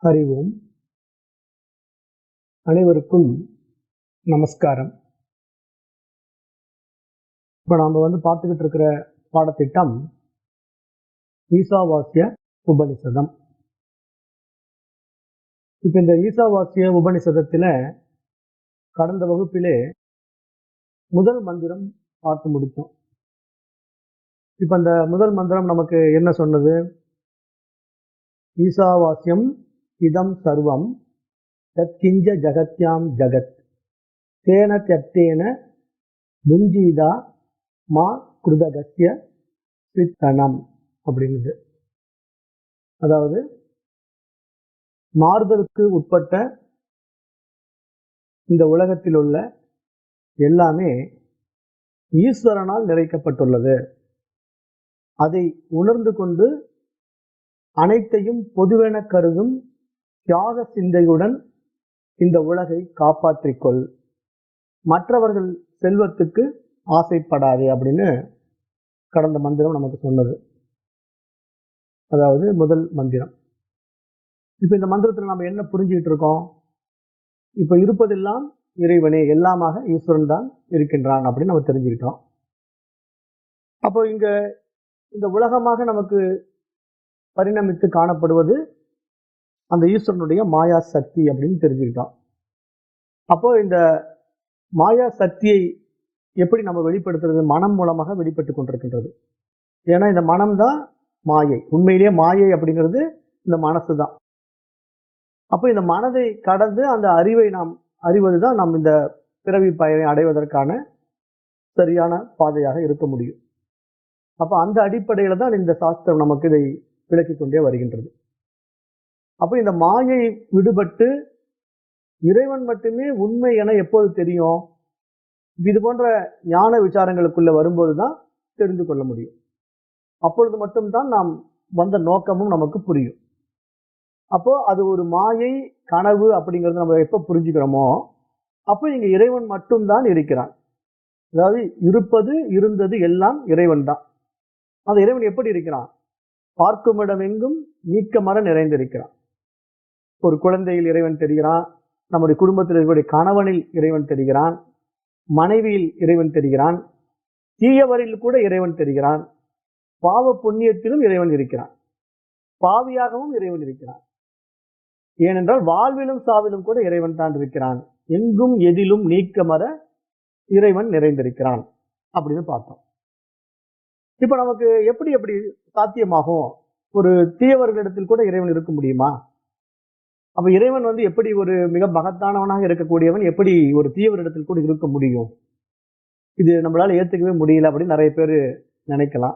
அறிவோம். அனைவருக்கும் நமஸ்காரம். இப்போ நாம் பார்த்துக்கிட்டு இருக்கிற பாடத்திட்டம் ஈசாவாஸ்ய உபனிஷதம். இப்போ இந்த ஈசாவாஸ்ய உபனிஷதத்தில் கடந்த வகுப்பிலே முதல் மந்திரம் பார்த்து முடித்தோம். இப்போ அந்த முதல் மந்திரம் நமக்கு என்ன சொன்னது? ஈசாவாஸ்யம் இதம் சர்வம் தத்கிஞ்ச ஜகத்யாம் ஜகத் தேன தத்தேன புஞ்சீதா மா கிருதகஸ்ய சித்தனம் அப்படிங்கிறது. அதாவது மாறுதலுக்கு உட்பட்ட இந்த உலகத்தில் உள்ள எல்லாமே ஈஸ்வரனால் நிறைக்கப்பட்டுள்ளது. அதை உணர்ந்து கொண்டு அனைத்தையும் பொதுவென கருதும் தியாக சிந்தையுடன் இந்த உலகை காப்பாற்றிக்கொள், மற்றவர்கள் செல்வத்துக்கு ஆசைப்படாதே அப்படின்னு கடந்த மந்திரம் நமக்கு சொன்னது. அதாவது முதல் மந்திரம். இப்ப இந்த மந்திரத்தில் நம்ம என்ன புரிஞ்சுக்கிட்டு இருக்கோம்? இப்ப இருப்பதெல்லாம் இறைவனே, எல்லாமாக ஈஸ்வரன் தான் இருக்கின்றான் அப்படின்னு நம்ம தெரிஞ்சுக்கிட்டோம். அப்போ இங்க இந்த உலகமாக நமக்கு பரிணமித்து காணப்படுவது அந்த ஈஸ்வரனுடைய மாயா சக்தி அப்படின்னு தெரிஞ்சுக்கிட்டோம். அப்போ இந்த மாயா சக்தியை எப்படி நம்ம வெளிப்படுத்துறது? மனம் மூலமாக வெளிப்பட்டு கொண்டிருக்கின்றது. ஏன்னா இந்த மனம்தான் மாயை. உண்மையிலேயே மாயை அப்படிங்கிறது இந்த மனசு தான். அப்போ இந்த மனதை கடந்து அந்த அறிவை நாம் அறிவதுதான் நாம் இந்த பிறவி பயனை அடைவதற்கான சரியான பாதையாக இருக்க முடியும். அப்போ அந்த அடிப்படையில தான் இந்த சாஸ்திரம் நமக்கு இதை விளக்கிக் கொண்டே வருகின்றது. அப்போ இந்த மாயை விடுபட்டு இறைவன் மட்டுமே உண்மை என எப்போது தெரியும்? இது போன்ற ஞான விசாரங்களுக்குள்ள வரும்போதுதான் தெரிந்து கொள்ள முடியும். அப்பொழுது மட்டும்தான் நாம் வந்த நோக்கமும் நமக்கு புரியும். அப்போ அது ஒரு மாயை கனவு அப்படிங்கிறது நம்ம எப்ப புரிஞ்சுக்கிறோமோ அப்போ இங்க இறைவன் மட்டும்தான் இருக்கிறான். அதாவது இருப்பது இருந்தது எல்லாம் இறைவன் தான். அந்த இறைவன் எப்படி இருக்கிறான்? பார்க்கும் இடம் எங்கும் நீக்கமர நிறைந்திருக்கிறான். ஒரு குழந்தையில் இறைவன் தெரிகிறான், நம்முடைய குடும்பத்தில் இருக்கக்கூடிய கணவனில் இறைவன் தெரிகிறான், மனைவியில் இறைவன் தெரிகிறான், தீயவரில் கூட இறைவன் தெரிகிறான், பாவ புண்ணியத்திலும் இறைவன் இருக்கிறான், பாவியாகவும் இறைவன் இருக்கிறான். ஏனென்றால் வாழ்விலும் சாவிலும் கூட இறைவன் தான் இருக்கிறான். எங்கும் எதிலும் நீக்கமர இறைவன் நிறைந்திருக்கிறான் அப்படின்னு பார்த்தோம். இப்ப நமக்கு எப்படி எப்படி சாத்தியமாகும்? ஒரு தீயவர்களிடத்தில் கூட இறைவன் இருக்க முடியுமா? அப்ப இறைவன் எப்படி ஒரு மிக மகத்தானவனாக இருக்கக்கூடியவன் எப்படி ஒரு தீயவரிடத்தில் கூட இருக்க முடியும்? இது நம்மளால ஏத்துக்கவே முடியல அப்படின்னு நிறைய பேர் நினைக்கலாம்.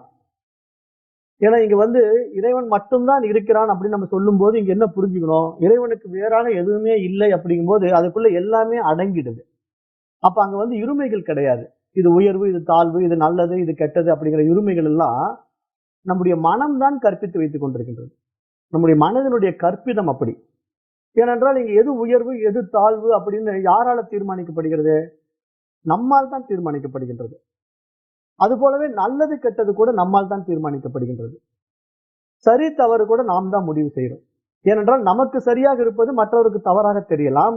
ஏன்னா இங்க இறைவன் மட்டும்தான் இருக்கிறான் அப்படின்னு நம்ம சொல்லும் போது இங்க என்ன புரிஞ்சுக்கணும்? இறைவனுக்கு வேறான எதுவுமே இல்லை அப்படிங்கும் போது அதுக்குள்ள எல்லாமே அடங்கிடுது. அப்ப அங்க இருமைகள் கிடையாது. இது உயர்வு, இது தாழ்வு, இது நல்லது, இது கெட்டது அப்படிங்கிற இருமைகள் எல்லாம் நம்முடைய மனம்தான் கற்பித்து வைத்துக் கொண்டிருக்கின்றது. நம்முடைய மனதினுடைய கற்பிதம் அப்படி. ஏனென்றால் இங்க எது உயர்வு எது தாழ்வு அப்படின்னு யாரால தீர்மானிக்கப்படுகிறது? நம்மால் தான் தீர்மானிக்கப்படுகின்றது. அது போலவே நல்லது கெட்டது கூட நம்மால் தான் தீர்மானிக்கப்படுகின்றது. சரி தவறு கூட நாம் தான் முடிவு செய்யறோம். ஏனென்றால் நமக்கு சரியாக இருப்பது மற்றவருக்கு தவறாக தெரியலாம்,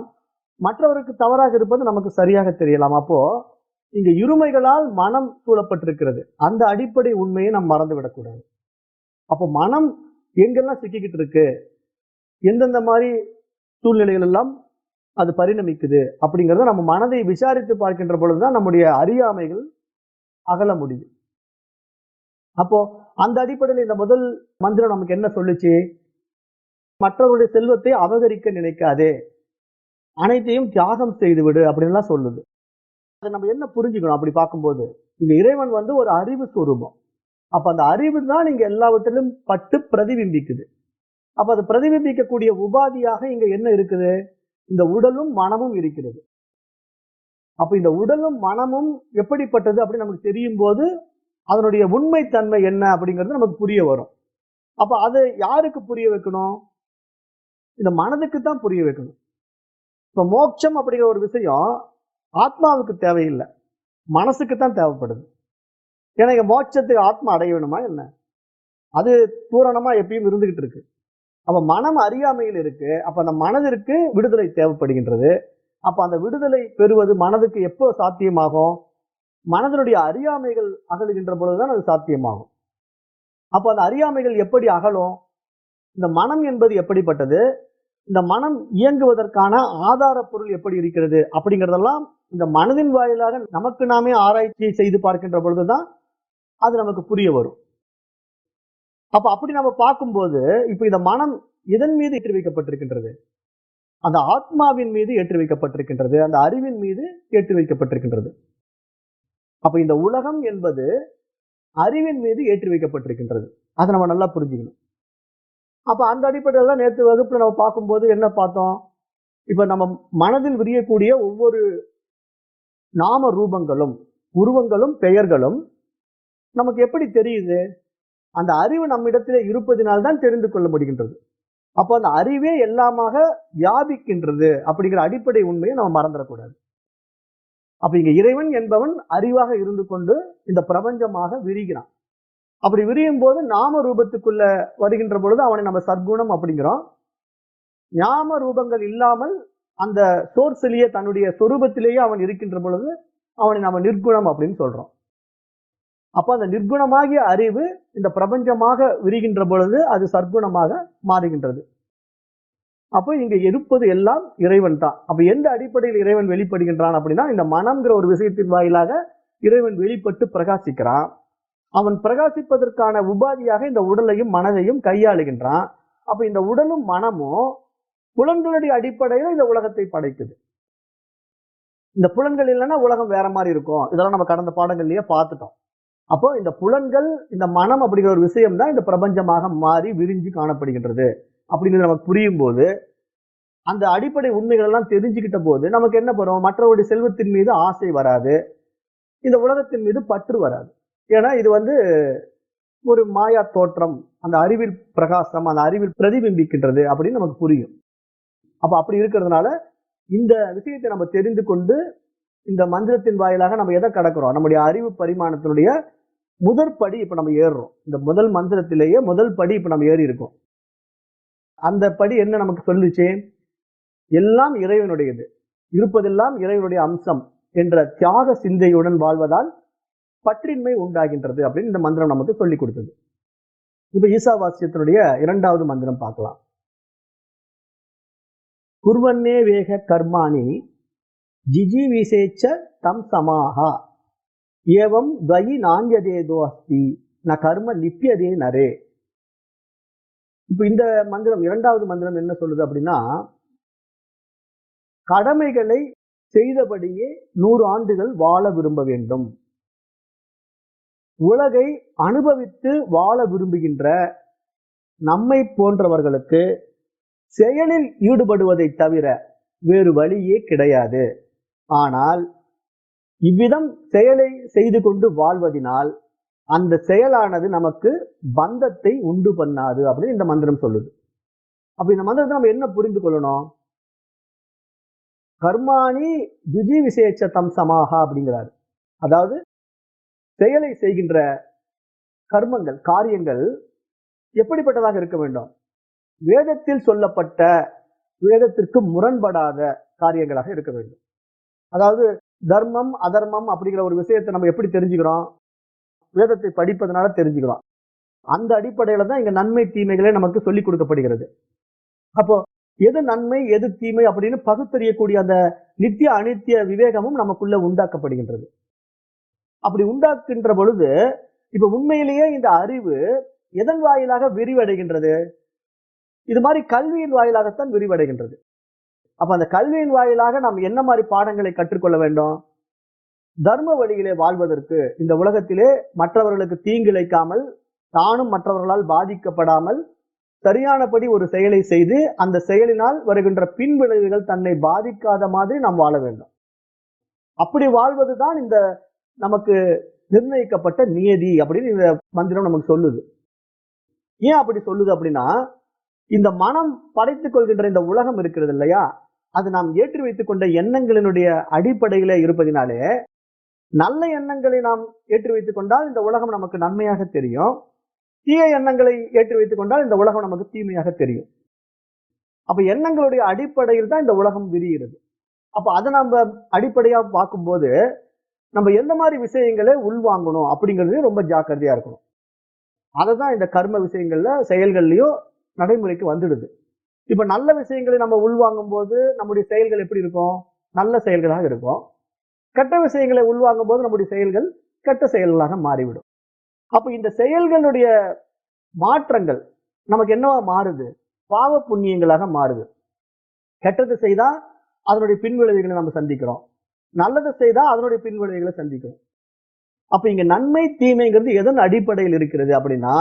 மற்றவருக்கு தவறாக இருப்பது நமக்கு சரியாக தெரியலாம். அப்போ இங்க இருமைகளால் மனம் சூழப்பட்டிருக்கிறது. அந்த அடிப்படை உண்மையை நாம் மறந்துவிடக்கூடாது. அப்போ மனம் எங்கெல்லாம் சிக்கிக்கிட்டு இருக்கு, எந்தெந்த மாதிரி சூழ்நிலைகள் எல்லாம் அது பரிணமிக்குது அப்படிங்கறத நம்ம மனதை விசாரித்து பார்க்கின்ற பொழுதுதான் நம்முடைய அறியாமைகள் அகல முடியும். அப்போ அந்த அடிப்படையில் இந்த முதல் மந்திரம் நமக்கு என்ன சொல்லுச்சு? மற்றவருடைய செல்வத்தை அபகரிக்க நினைக்காதே, அனைத்தையும் தியாகம் செய்து விடு அப்படின்னு சொல்லுது. அதை நம்ம என்ன புரிஞ்சுக்கணும்? அப்படி பார்க்கும்போது இங்க இறைவன் ஒரு அறிவு ஸ்வரூபம். அப்ப அந்த அறிவு தான் இங்க எல்லாவற்றிலும் பட்டு பிரதிபிம்பிக்குது. அப்ப அது பிரதிபிம்பிக்கக்கூடிய உபாதியாக இங்க என்ன இருக்குது? இந்த உடலும் மனமும் இருக்கிறது. அப்ப இந்த உடலும் மனமும் எப்படிப்பட்டது அப்படின்னு நமக்கு தெரியும் போது அதனுடைய உண்மை தன்மை என்ன அப்படிங்கிறது நமக்கு புரிய வரும். அப்ப அதை யாருக்கு புரிய வைக்கணும்? இந்த மனதுக்கு தான் புரிய வைக்கணும். இப்ப மோட்சம் அப்படிங்கிற ஒரு விஷயம் ஆத்மாவுக்கு தேவையில்லை, மனசுக்கு தான் தேவைப்படுது. ஏன்னா இங்க மோட்சத்துக்கு ஆத்மா அடைய வேணுமா என்ன? அது பூரணமா எப்பயும் இருந்துகிட்டு இருக்கு. அப்ப மனம் அறியாமையில் இருக்கு. அப்ப அந்த மனதிற்கு விடுதலை தேவைப்படுகின்றது. அப்ப அந்த விடுதலை பெறுவது மனதுக்கு எப்போ சாத்தியமாகும்? மனதனுடைய அறியாமைகள் அகலுகின்ற பொழுதுதான் அது சாத்தியமாகும். அப்ப அந்த அறியாமைகள் எப்படி அகலும்? இந்த மனம் என்பது எப்படிப்பட்டது? இந்த மனம் இயங்குவதற்கான ஆதார பொருள் எப்படி இருக்கிறது அப்படிங்கறதெல்லாம் இந்த மனதின் வாயிலாக நமக்கு நாமே ஆராய்ச்சி செய்து பார்க்கின்ற பொழுதுதான் அது நமக்கு புரிய வரும். அப்ப அப்படி நம்ம பார்க்கும்போது இப்ப இந்த மனம் இதன் மீது ஏற்றி வைக்கப்பட்டிருக்கின்றது? அந்த ஆத்மாவின் மீது ஏற்றி வைக்கப்பட்டிருக்கின்றது, அந்த அறிவின் மீது ஏற்றி வைக்கப்பட்டிருக்கின்றது. அப்ப இந்த உலகம் என்பது அறிவின் மீது ஏற்றி வைக்கப்பட்டிருக்கின்றது. அதை நம்ம நல்லா புரிஞ்சுக்கணும். அப்ப அந்த அடிப்படையில் தான் நேற்று வகுப்புல நம்ம பார்க்கும்போது என்ன பார்த்தோம்? இப்ப நம்ம மனதில் விரியக்கூடிய ஒவ்வொரு நாம ரூபங்களும், உருவங்களும், பெயர்களும் நமக்கு எப்படி தெரியுது? அந்த அறிவு நம்மிடத்திலே இருப்பதினால்தான் தெரிந்து கொள்ள முடிகின்றது. அப்போ அந்த அறிவே எல்லாமாக வியாபிக்கின்றது அப்படிங்கிற அடிப்படை உண்மையை நம்ம மறந்துடக்கூடாது. அப்ப இங்க இறைவன் என்பவன் அறிவாக இருந்து கொண்டு இந்த பிரபஞ்சமாக விரிகிறான். அப்படி விரியும் போது நாம ரூபத்துக்குள்ள வருகின்ற பொழுது அவனை நம்ம சத்குணம் அப்படிங்கிறோம். ஞாம ரூபங்கள் இல்லாமல் அந்த சோர்ஸ்லயே தன்னுடைய சொரூபத்திலேயே அவன் இருக்கின்ற பொழுது அவனை நம்ம நிர்குணம் அப்படின்னு சொல்றோம். அப்ப அந்த நிர்குணமாகிய அறிவு இந்த பிரபஞ்சமாக விரிகின்ற பொழுது அது சற்குணமாக மாறுகின்றது. அப்போ இங்க இருப்பது எல்லாம் இறைவன் தான். அப்ப எந்த அடிப்படையில் இறைவன் வெளிப்படுகின்றான் அப்படின்னா, இந்த மனம்ங்கிற ஒரு விஷயத்தின் வாயிலாக இறைவன் வெளிப்பட்டு பிரகாசிக்கிறான். அவன் பிரகாசிப்பதற்கான உபாதியாக இந்த உடலையும் மனதையும் கையாளுகின்றான். அப்ப இந்த உடலும் மனமும் புலன்களுடைய அடிப்படையில் இந்த உலகத்தை படைக்குது. இந்த புலன்கள் இல்லைன்னா உலகம் வேற மாதிரி இருக்கும். இதெல்லாம் நம்ம கடந்த பாடங்கள்லயே பார்த்துட்டோம். அப்போ இந்த புலன்கள், இந்த மனம் அப்படிங்கிற ஒரு விஷயம் தான் இந்த பிரபஞ்சமாக மாறி விரிஞ்சு காணப்படுகின்றது அப்படிங்கிறது நமக்கு புரியும் போது, அந்த அடிப்படை உண்மைகள் எல்லாம் தெரிஞ்சுக்கிட்ட போது நமக்கு என்ன பண்ணும்? மற்றவருடைய செல்வத்தின் மீது ஆசை வராது, இந்த உலகத்தின் மீது பற்று வராது. ஏன்னா இது ஒரு மாயா தோற்றம், அந்த அறிவில் பிரகாசம், அந்த அறிவில் பிரதிபிம்பிக்கின்றது அப்படின்னு நமக்கு புரியும். அப்ப அப்படி இருக்கிறதுனால இந்த விஷயத்தை நம்ம தெரிந்து கொண்டு இந்த மந்திரத்தின் வாயிலாக நம்ம எதை கடக்கிறோம்? நம்முடைய அறிவு பரிமாணத்தினுடைய முதல் படி இப்ப நம்ம ஏறுறோம். இந்த முதல் மந்திரத்திலேயே முதல் படி இப்ப நம்ம ஏறி இருக்கோம். அந்த படி என்ன நமக்கு சொல்லுச்சு? எல்லாம் இறைவனுடையது, இருப்பதெல்லாம் இறைவனுடைய அம்சம் என்ற தியாக சிந்தையுடன் வாழ்வதால் பற்றின்மை உண்டாகின்றது அப்படின்னு இந்த மந்திரம் நமக்கு சொல்லிக் கொடுத்தது. இப்ப ஈசாவாஸ்யத்தினுடைய 2வது மந்திரம் பார்க்கலாம். குர்வன்னே வேக கர்மாணி ஜிஜீவிசேச்ச தம் சமாஹா ஏவம் துவயி நான்யதேதோ அஸ்தி ந கர்ம லிப்யதே நரே. இப்ப இந்த மந்திரம் 2வது மந்திரம் என்ன சொல்லுது அப்படின்னா, கடமைகளை செய்தபடியே 100 ஆண்டுகள் வாழ விரும்ப வேண்டும். உலகை அனுபவித்து வாழ விரும்புகின்ற நம்மை போன்றவர்களுக்கு செயலில் ஈடுபடுவதை தவிர வேறு வழியே கிடையாது. ஆனால் இவ்விதம் செயலை செய்து கொண்டு வாழ்வதினால் அந்த செயலானது நமக்கு பந்தத்தை உண்டு பண்ணாது அப்படின்னு இந்த மந்திரம் சொல்லுது. அப்ப இந்த மந்திரத்தை நம்ம என்ன புரிந்து கொள்ளணும்? கர்மாணி ஜுஜி விசேஷ தம் சமாஹா அப்படிங்கிறாரு. அதாவது செயலை செய்கின்ற கர்மங்கள், காரியங்கள் எப்படிப்பட்டதாக இருக்க வேண்டும்? வேதத்தில் சொல்லப்பட்ட, வேதத்திற்கு முரண்படாத காரியங்களாக இருக்க வேண்டும். அதாவது தர்மம் அதர்மம் அப்படிங்கிற ஒரு விஷயத்தை நம்ம எப்படி தெரிஞ்சுக்கிறோம்? வேதத்தை படிப்பதனால தெரிஞ்சுக்கிறோம். அந்த அடிப்படையில தான் இங்க நன்மை தீமைகளே நமக்கு சொல்லிக் கொடுக்கப்படுகிறது. அப்போ எது நன்மை எது தீமை அப்படின்னு பகுத்தறியக்கூடிய அந்த நித்திய அனித்திய விவேகமும் நமக்குள்ள உண்டாக்கப்படுகின்றது. அப்படி உண்டாக்குகின்ற பொழுது இப்ப உண்மையிலேயே இந்த அறிவு எதன் வாயிலாக விரிவடைகின்றது? இது மாதிரி கல்வியின் வாயிலாகத்தான் விரிவடைகின்றது. அப்ப அந்த கல்வியின் வாயிலாக நாம் என்ன மாதிரி பாடங்களை கற்றுக்கொள்ள வேண்டும்? தர்ம வழியிலே வாழ்வதற்கு, இந்த உலகத்திலே மற்றவர்களுக்கு தீங்கிழைக்காமல், தானும் மற்றவர்களால் பாதிக்கப்படாமல் சரியானபடி ஒரு செயலை செய்து அந்த செயலினால் வருகின்ற பின் விளைவுகள் தன்னை பாதிக்காத மாதிரி நாம் வாழ வேண்டும். அப்படி வாழ்வதுதான் இந்த நமக்கு நிர்ணயிக்கப்பட்ட நியதி அப்படின்னு இந்த மந்திரம் நமக்கு சொல்லுது. ஏன் அப்படி சொல்லுது அப்படின்னா, இந்த மனம் படைத்துக் கொள்கின்ற இந்த உலகம் இருக்கிறது இல்லையா, அது நாம் ஏற்றி வைத்துக் கொண்ட எண்ணங்களினுடைய அடிப்படையில இருப்பதினாலே, நல்ல எண்ணங்களை நாம் ஏற்றி வைத்துக் கொண்டால் இந்த உலகம் நமக்கு நன்மையாக தெரியும், தீய எண்ணங்களை ஏற்றி வைத்துக் கொண்டால் இந்த உலகம் நமக்கு தீமையாக தெரியும். அப்ப எண்ணங்களுடைய அடிப்படையில் தான் இந்த உலகம் விரிகிறது. அப்ப அதை நம்ம அடிப்படையா பார்க்கும்போது நம்ம எந்த மாதிரி விஷயங்களை உள்வாங்கணும் அப்படிங்கிறது ரொம்ப ஜாக்கிரதையா இருக்கணும். அததான் இந்த கர்ம விஷயங்கள்ல செயல்கள்லயும் நடைமுறைக்கு வந்துடுது. இப்ப நல்ல விஷயங்களை நம்ம உள்வாங்கும் போது நம்முடைய செயல்கள் எப்படி இருக்கும்? நல்ல செயல்களாக இருக்கும். கெட்ட விஷயங்களை உள்வாங்கும் போது நம்முடைய செயல்கள் கெட்ட செயல்களாக மாறிவிடும். அப்ப இந்த செயல்களுடைய மாற்றங்கள் நமக்கு என்னவா மாறுது? பாவ புண்ணியங்களாக மாறுது. கெட்டது செய்தா அதனுடைய பின்விளைவுகளை நம்ம சந்திக்கிறோம். நல்லது செய்தா அதனுடைய பின்விளைவுகளை சந்திக்கிறோம். அப்ப இங்க நன்மை தீமைங்கிறது எதன் அடிப்படையில் இருக்கிறது அப்படின்னா,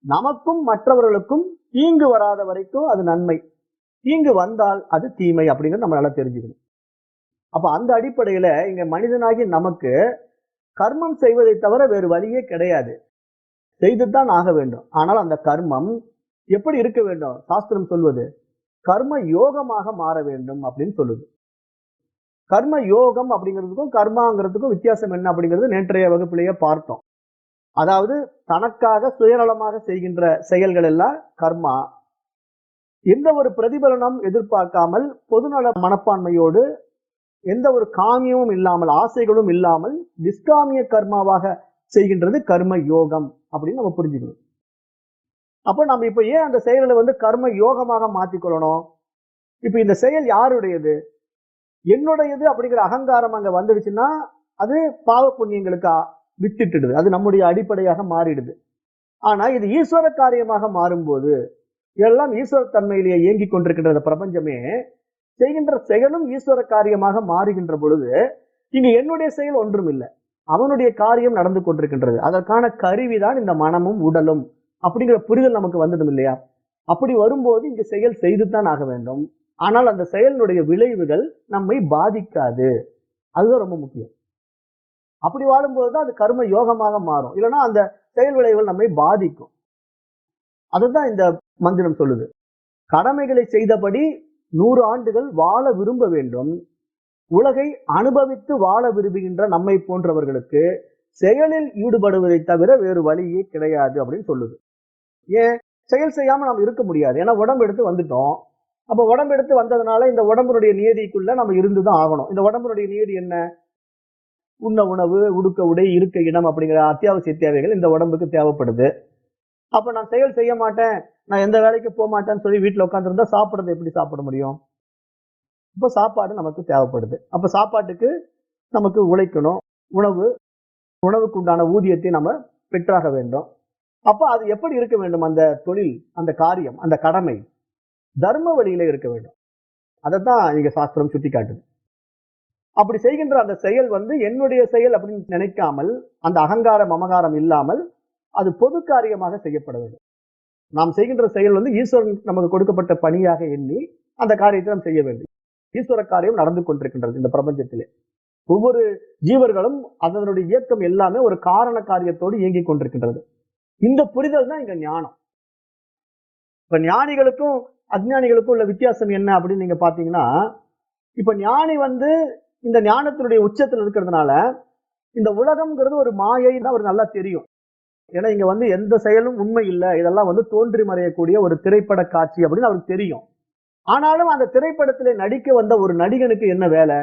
நமக்கும் மற்றவர்களுக்கும் தீங்கு வராத வரைக்கும் அது நன்மை, தீங்கு வந்தால் அது தீமை அப்படிங்கிறது நம்ம நல்லா தெரிஞ்சுக்கணும். அப்ப அந்த அடிப்படையில இங்க மனிதனாகி நமக்கு கர்மம் செய்வதை தவிர வேறு வழியே கிடையாது. செய்துதான் ஆக வேண்டும். ஆனால் அந்த கர்மம் எப்படி இருக்க வேண்டும்? சாஸ்திரம் சொல்வது கர்ம யோகமாக மாற வேண்டும் அப்படின்னு சொல்லுது. கர்ம யோகம் அப்படிங்கிறதுக்கும் கர்மாங்கிறதுக்கும் வித்தியாசம் என்ன அப்படிங்கிறது நேற்றைய வகுப்பிலேயே பார்த்தோம். அதாவது தனக்காக சுயநலமாக செய்கின்ற செயல்கள் எல்லாம் கர்மா. எந்த ஒரு பிரதிபலனம் எதிர்பார்க்காமல் பொதுநல மனப்பான்மையோடு எந்த ஒரு காமியமும் இல்லாமல் ஆசைகளும் இல்லாமல் நிஷ்காமிய கர்மாவாக செய்கின்றது கர்ம யோகம் அப்படின்னு நம்ம புரிஞ்சுக்கணும். அப்ப நம்ம இப்ப ஏன் அந்த செயல்களை கர்ம யோகமாக மாத்திக்கொள்ளணும்? இப்ப இந்த செயல் யாருடையது? என்னுடையது அப்படிங்கிற அகங்காரம் அங்க வந்துடுச்சுன்னா அது பாவ புண்ணியங்களுக்கு வித்திட்டுடுது. அது நம்முடைய அடிப்படையாக மாறிடுது. ஆனா இது ஈஸ்வர காரியமாக மாறும்போது, எல்லாம் ஈஸ்வர தன்மையிலேயே இயங்கிக் கொண்டிருக்கின்ற பிரபஞ்சமே செய்கின்ற செயலும் ஈஸ்வர காரியமாக மாறுகின்ற பொழுது இங்க என்னுடைய செயல் ஒன்றும் இல்லை, அவனுடைய காரியம் நடந்து கொண்டிருக்கின்றது. அதற்கான கருவிதான் இந்த மனமும் உடலும் அப்படிங்கிற புரிதல் நமக்கு வந்துடும் இல்லையா? அப்படி வரும்போது இங்க செயல் செய்துதான் ஆக வேண்டும். ஆனால் அந்த செயலினுடைய விளைவுகள் நம்மை பாதிக்காது. அதுதான் ரொம்ப முக்கியம். அப்படி வாழும்போதுதான் அது கர்ம யோகமாக மாறும். இல்லைன்னா அந்த செயல் விளைவுகள் நம்மை பாதிக்கும். அதுதான் இந்த மந்திரம் சொல்லுது. கடமைகளை செய்தபடி 100 ஆண்டுகள் வாழ விரும்ப வேண்டும். உலகை அனுபவித்து வாழ விரும்புகின்ற நம்மை போன்றவர்களுக்கு செயலில் ஈடுபடுவதை தவிர வேறு வழியே கிடையாது அப்படின்னு சொல்லுது. ஏன் செயல் செய்யாம நம்ம இருக்க முடியாது? ஏன்னா உடம்பு எடுத்து வந்துட்டோம். அப்ப உடம்பு எடுத்து வந்ததுனால இந்த உடம்புடைய நியதிக்குள்ள நம்ம இருந்துதான் ஆகணும். இந்த உடம்புடைய நியதி என்ன? உண்ண உணவு, உடுக்க உடை, இருக்க இடம் அப்படிங்கிற அத்தியாவசிய தேவைகள் இந்த உடம்புக்கு தேவைப்படுது. அப்ப நான் செயல் செய்ய மாட்டேன், நான் எந்த வேலைக்கு போக மாட்டேன்னு சொல்லி வீட்டுல உட்காந்துருந்தா சாப்பிடுறது எப்படி சாப்பிட முடியும்? இப்ப சாப்பாடு நமக்கு தேவைப்படுது. அப்ப சாப்பாட்டுக்கு நமக்கு உழைக்கணும். உணவுக்கு உண்டான ஊதியத்தை நம்ம பெற்றாக வேண்டும். அப்ப அது எப்படி இருக்க வேண்டும்? அந்த தொழில், அந்த காரியம், அந்த கடமை தர்ம வழியில இருக்க வேண்டும். அதைத்தான் இங்க சாஸ்திரம் சுட்டி காட்டுது. அப்படி செய்கின்ற அந்த செயல் என்னுடைய செயல் அப்படின்னு நினைக்காமல், அந்த அகங்கார மமகாரம் இல்லாமல் அது பொது காரியமாக செய்யப்பட வேண்டும். நாம் செய்கின்ற செயல் ஈஸ்வரன் நமக்கு கொடுக்கப்பட்ட பணியாக எண்ணி அந்த காரியத்தை நாம் செய்ய வேண்டும். ஈஸ்வர காரியம் நடந்து கொண்டிருக்கின்றது இந்த பிரபஞ்சத்திலே. ஒவ்வொரு ஜீவர்களும் அதனுடைய இயக்கம் எல்லாமே ஒரு காரண காரியத்தோடு இயங்கிக் கொண்டிருக்கின்றது. இந்த புரிதல் தான் இங்க ஞானம். இப்ப ஞானிகளுக்கும் அஜ்ஞானிகளுக்கும் உள்ள வித்தியாசம் என்ன அப்படின்னு நீங்க பாத்தீங்கன்னா, இப்ப ஞானி இந்த ஞானத்தினுடைய உச்சத்தில் இருக்கிறதுனால இந்த உலகம்ங்கிறது ஒரு மாயை தான் அவருக்கு நல்லா தெரியும். ஏன்னா இங்க எந்த செயலும் உண்மை இல்லை, இதெல்லாம் தோன்றி மறையக்கூடிய ஒரு திரைப்பட காட்சி அப்படின்னு அவருக்கு தெரியும். ஆனாலும் அந்த திரைப்படத்திலே நடிக்க வந்த ஒரு நடிகனுக்கு என்ன வேலை?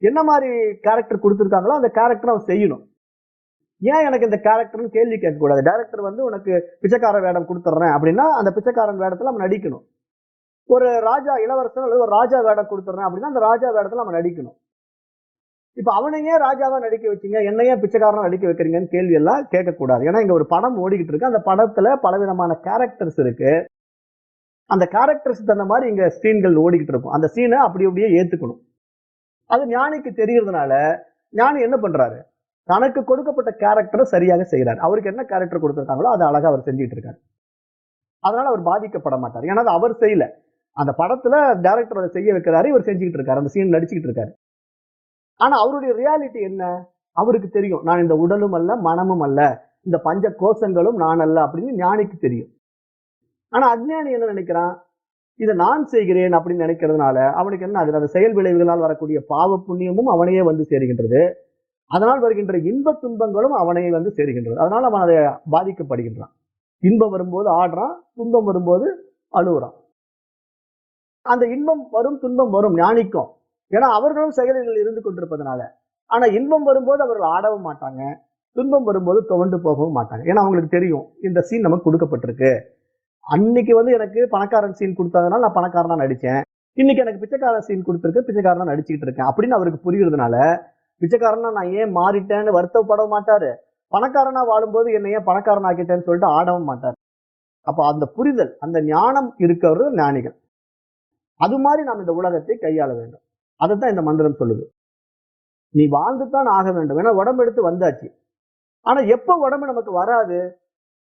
என்ன மாதிரி கேரக்டர் கொடுத்திருக்காங்களோ அந்த கேரக்டர் அவன் செய்யணும். ஏன் எனக்கு இந்த கேரக்டர்னு கேள்வி கேட்க கூடாது. டைரக்டர் உனக்கு பிச்சைக்கார வேடம் கொடுத்துட்றேன் அப்படின்னா அந்த பிச்சைக்காரன் வேடத்துல அவன் நடிக்கணும். ஒரு ராஜா இளவரசன் அல்லது ஒரு ராஜா வேடம் கொடுத்துட்றேன் அப்படின்னா அந்த ராஜா வேடத்துல அவன் நடிக்கணும். இப்ப அவனையே ராஜாவா நடிக்க வச்சீங்க, என்னையே பிச்சைக்காரனா நடிக்க வைக்கிறீங்கன்னு கேள்வி எல்லாம் கேட்கக்கூடாது. ஏன்னா இங்க ஒரு படம் ஓடிக்கிட்டு இருக்கு. அந்த படத்துல பலவிதமான கேரக்டர்ஸ் இருக்கு. அந்த கேரக்டர்ஸ் தகுந்த மாதிரி இங்க சீன்கள் ஓடிக்கிட்டு இருக்கும். அந்த சீனை அப்படி அப்படியே ஏத்துக்கணும். அது ஞானிக்கு தெரியறதுனால ஞானி என்ன பண்றாரு? தனக்கு கொடுக்கப்பட்ட கேரக்டரை சரியாக செய்யறாரு. அவருக்கு என்ன கேரக்டர் கொடுத்திருக்காங்களோ அதை அழகா அவர் செஞ்சுட்டு இருக்காரு. அதனால அவர் பாதிக்கப்பட மாட்டார். ஏன்னா அவர் செய்யல, அந்த படத்துல டைரக்டர் அதை செய்ய வைக்கிறாரு, இவர் செஞ்சுக்கிட்டு இருக்காரு, அந்த சீன் நடிச்சுக்கிட்டு இருக்காரு. ஆனா அவருடைய ரியாலிட்டி என்ன? அவருக்கு தெரியும், நான் இந்த உடலும் அல்ல மனமும் அல்ல, இந்த பஞ்ச கோஷங்களும் நான் அல்ல அப்படின்னு ஞானிக்கு தெரியும். ஆனா அஜ்ஞானி என்ன நினைக்கிறான்? இதை நான் செய்கிறேன் அப்படின்னு நினைக்கிறதுனால அவனுக்கு என்ன ஆகுது? அந்த செயல் விளைவுகளால் வரக்கூடிய பாவ புண்ணியமும் அவனையே சேருகின்றது. அதனால் வருகின்ற இன்ப துன்பங்களும் அவனை சேருகின்றது. அதனால அவன் அதை பாதிக்கப்படுகின்றான். இன்பம் வரும்போது ஆடுறான், துன்பம் வரும்போது அழுகுறான். அந்த இன்பம் வரும் துன்பம் வரும் ஞானிக்கும். ஏன்னா அவர்களும் செயல்களில் இருந்து கொண்டிருப்பதனால. ஆனா இன்பம் வரும்போது அவர்கள் ஆடவும் மாட்டாங்க, துன்பம் வரும்போது துவண்டு போகவும் மாட்டாங்க. ஏன்னா அவங்களுக்கு தெரியும் இந்த சீன் நமக்கு கொடுக்கப்பட்டிருக்கு. அன்னைக்கு எனக்கு பணக்காரன் சீன் கொடுத்ததுனால நான் பணக்காரனா நடிச்சேன், இன்னைக்கு எனக்கு பிச்சைக்காரன் சீன் கொடுத்துருக்கு, பிச்சைக்காரனா நடிச்சுக்கிட்டு இருக்கேன் அப்படின்னு அவருக்கு புரியுறதுனால பிச்சைக்காரனா நான் ஏன் மாறிட்டேன்னு வருத்தப்பட மாட்டாரு, பணக்காரனா வாழும்போது என்னை ஏன் பணக்காரன் ஆக்கிட்டேன்னு சொல்லிட்டு ஆடவும் மாட்டார். அப்ப அந்த புரிதல், அந்த ஞானம் இருக்கிறவர்கள் ஞானிகள். அது மாதிரி நாம் இந்த உலகத்தை கையாள வேண்டும். அதைத்தான் இந்த மந்திரம் சொல்லுது. நீ வாழ்ந்துதான் ஆக வேண்டும். ஏன்னா உடம்பு எடுத்து வந்தாச்சு. ஆனா எப்ப உடம்பு நமக்கு வராது?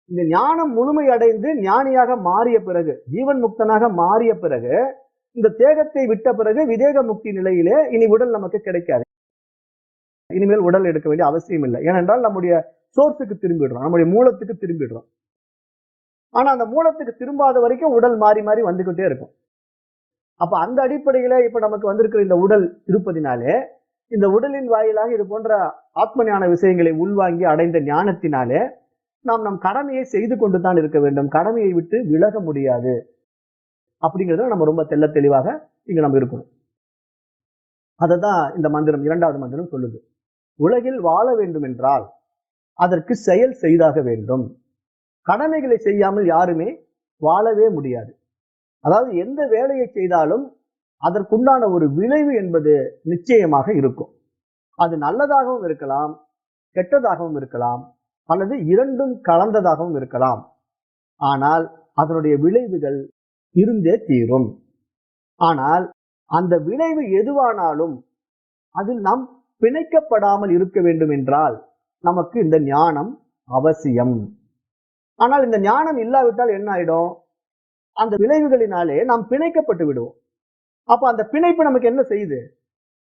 இந்த ஞானம் முழுமை அடைந்து ஞானியாக மாறிய பிறகு, ஜீவன் முக்தனாக மாறிய பிறகு, இந்த தேகத்தை விட்ட பிறகு விதேக முக்தி நிலையிலே இனி உடல் நமக்கு கிடைக்காது. இனிமேல் உடல் எடுக்க வேண்டிய அவசியம் இல்லை. ஏனென்றால் நம்முடைய சோர்ஸுக்கு திரும்பிடுறோம், நம்முடைய மூலத்துக்கு திரும்பிடுறோம். ஆனா அந்த மூலத்துக்கு திரும்பாத வரைக்கும் உடல் மாறி மாறி வந்துகிட்டே இருக்கும். அப்ப அந்த அடிப்படையில இப்ப நமக்கு வந்திருக்கிற இந்த உடல் இருப்பதினாலே, இந்த உடலின் வாயிலாக இது போன்ற ஆத்ம ஞான விஷயங்களை உள்வாங்கி அடைந்த ஞானத்தினாலே நாம் நம் கடமையை செய்து கொண்டுதான் இருக்க வேண்டும். கடமையை விட்டு விலக முடியாது அப்படிங்கிறத நம்ம ரொம்ப தெள்ள தெளிவாக இங்க நம்ம இருக்கணும். அததான் இந்த மந்திரம், இரண்டாவது மந்திரம் சொல்லுது. உலகில் வாழ வேண்டும் என்றால் அதற்கு செயல் செய்தாக வேண்டும். கடமைகளை செய்யாமல் யாருமே வாழவே முடியாது. அதாவது எந்த வேலையை செய்தாலும் அதற்குண்டான ஒரு விளைவு என்பது நிச்சயமாக இருக்கும். அது நல்லதாகவும் இருக்கலாம், கெட்டதாகவும் இருக்கலாம், அல்லது இரண்டும் கலந்ததாகவும் இருக்கலாம். ஆனால் அதனுடைய விளைவுகள் இருந்தே தீரும். ஆனால் அந்த விளைவு எதுவானாலும் அதில் நாம் பிணைக்கப்படாமல் இருக்க வேண்டும் என்றால் நமக்கு இந்த ஞானம் அவசியம். ஆனால் இந்த ஞானம் இல்லாவிட்டால் என்ன ஆயிடும்? அந்த விளைவுகளினாலே நாம் பிணைக்கப்பட்டு விடுவோம். அப்ப அந்த பிணைப்பு நமக்கு என்ன செய்யுது?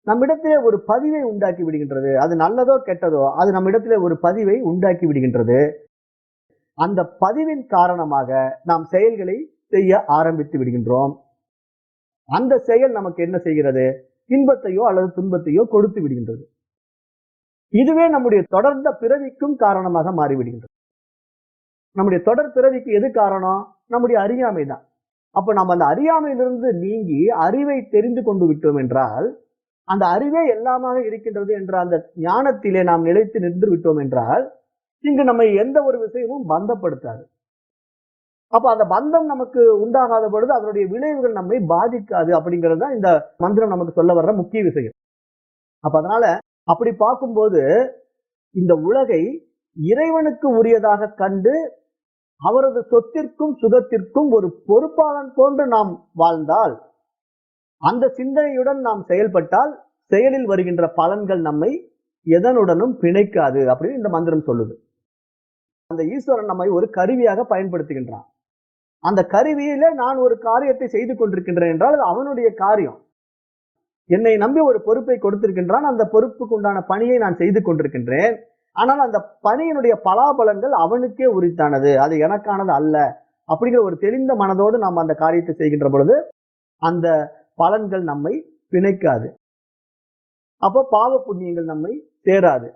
நம்மிடத்திலே ஒரு பதிவை உண்டாக்கி விடுகின்றது. அது நல்லதோ கெட்டதோ, அது நம்மிடத்திலே ஒரு பதிவை உண்டாக்கி விடுகின்றது. அந்த பதிவின் காரணமாக நாம் செயல்களை செய்ய ஆரம்பித்து விடுகின்றோம். அந்த செயல் நமக்கு என்ன செய்கிறது? இன்பத்தையோ அல்லது துன்பத்தையோ கொடுத்து விடுகின்றது. இதுவே நம்முடைய தொடர்ந்த பிறவிக்கும் காரணமாக மாறிவிடுகின்றது. நம்முடைய தொடர் பிறவிக்கு எது காரணம்? நம்முடைய அறியாமை தான். அப்ப நம்ம அந்த அறியாமையிலிருந்து நீங்கி அறிவை தெரிந்து கொண்டு விட்டோம் என்றால், அந்த அறிவே எல்லாமாக இருக்கின்றது என்ற அந்த ஞானத்திலே நாம் நிலைத்து நின்று விட்டோம் என்றால், இங்கு நம்மை எந்த ஒரு விஷயமும் பந்தப்படுத்தாது. அப்ப அந்த பந்தம் நமக்கு உண்டாகாத பொழுது அதனுடைய விளைவுகள் நம்மை பாதிக்காது. அப்படிங்கிறது தான் இந்த மந்திரம் நமக்கு சொல்ல வர்ற முக்கிய விஷயம். அப்ப அதனால அப்படி பார்க்கும்போது இந்த உலகை இறைவனுக்கு உரியதாக கண்டு அவரது சொத்திற்கும் சுகத்திற்கும் ஒரு பொறுப்பாளன் போன்று நாம் வாழ்ந்தால், அந்த சிந்தனையுடன் நாம் செயல்பட்டால் செயலில் வருகின்ற பலன்கள் நம்மை எதனுடனும் பிணைக்காது அப்படின்னு இந்த மந்திரம் சொல்லுது. அந்த ஈஸ்வரன் நம்மை ஒரு கருவியாக பயன்படுத்துகின்றான். அந்த கருவியில நான் ஒரு காரியத்தை செய்து கொண்டிருக்கின்றேன் என்றால் அது அவனுடைய காரியம். என்னை நம்பி ஒரு பொறுப்பை கொடுத்திருக்கின்றான். அந்த பொறுப்புக்கு உண்டான பணியை நான் செய்து கொண்டிருக்கின்றேன். ஆனால் அந்த பணியினுடைய பலாபலன்கள் அவனுக்கே உரித்தானது, அது எனக்கானது அல்ல அப்படிங்கிற ஒரு தெளிந்த மனதோடு நாம் அந்த காரியத்தை செய்கின்ற பொழுது அந்த பலன்கள் நம்மை பிணைக்காது. அப்போ பாவ புண்ணியங்கள் நம்மை சேராது.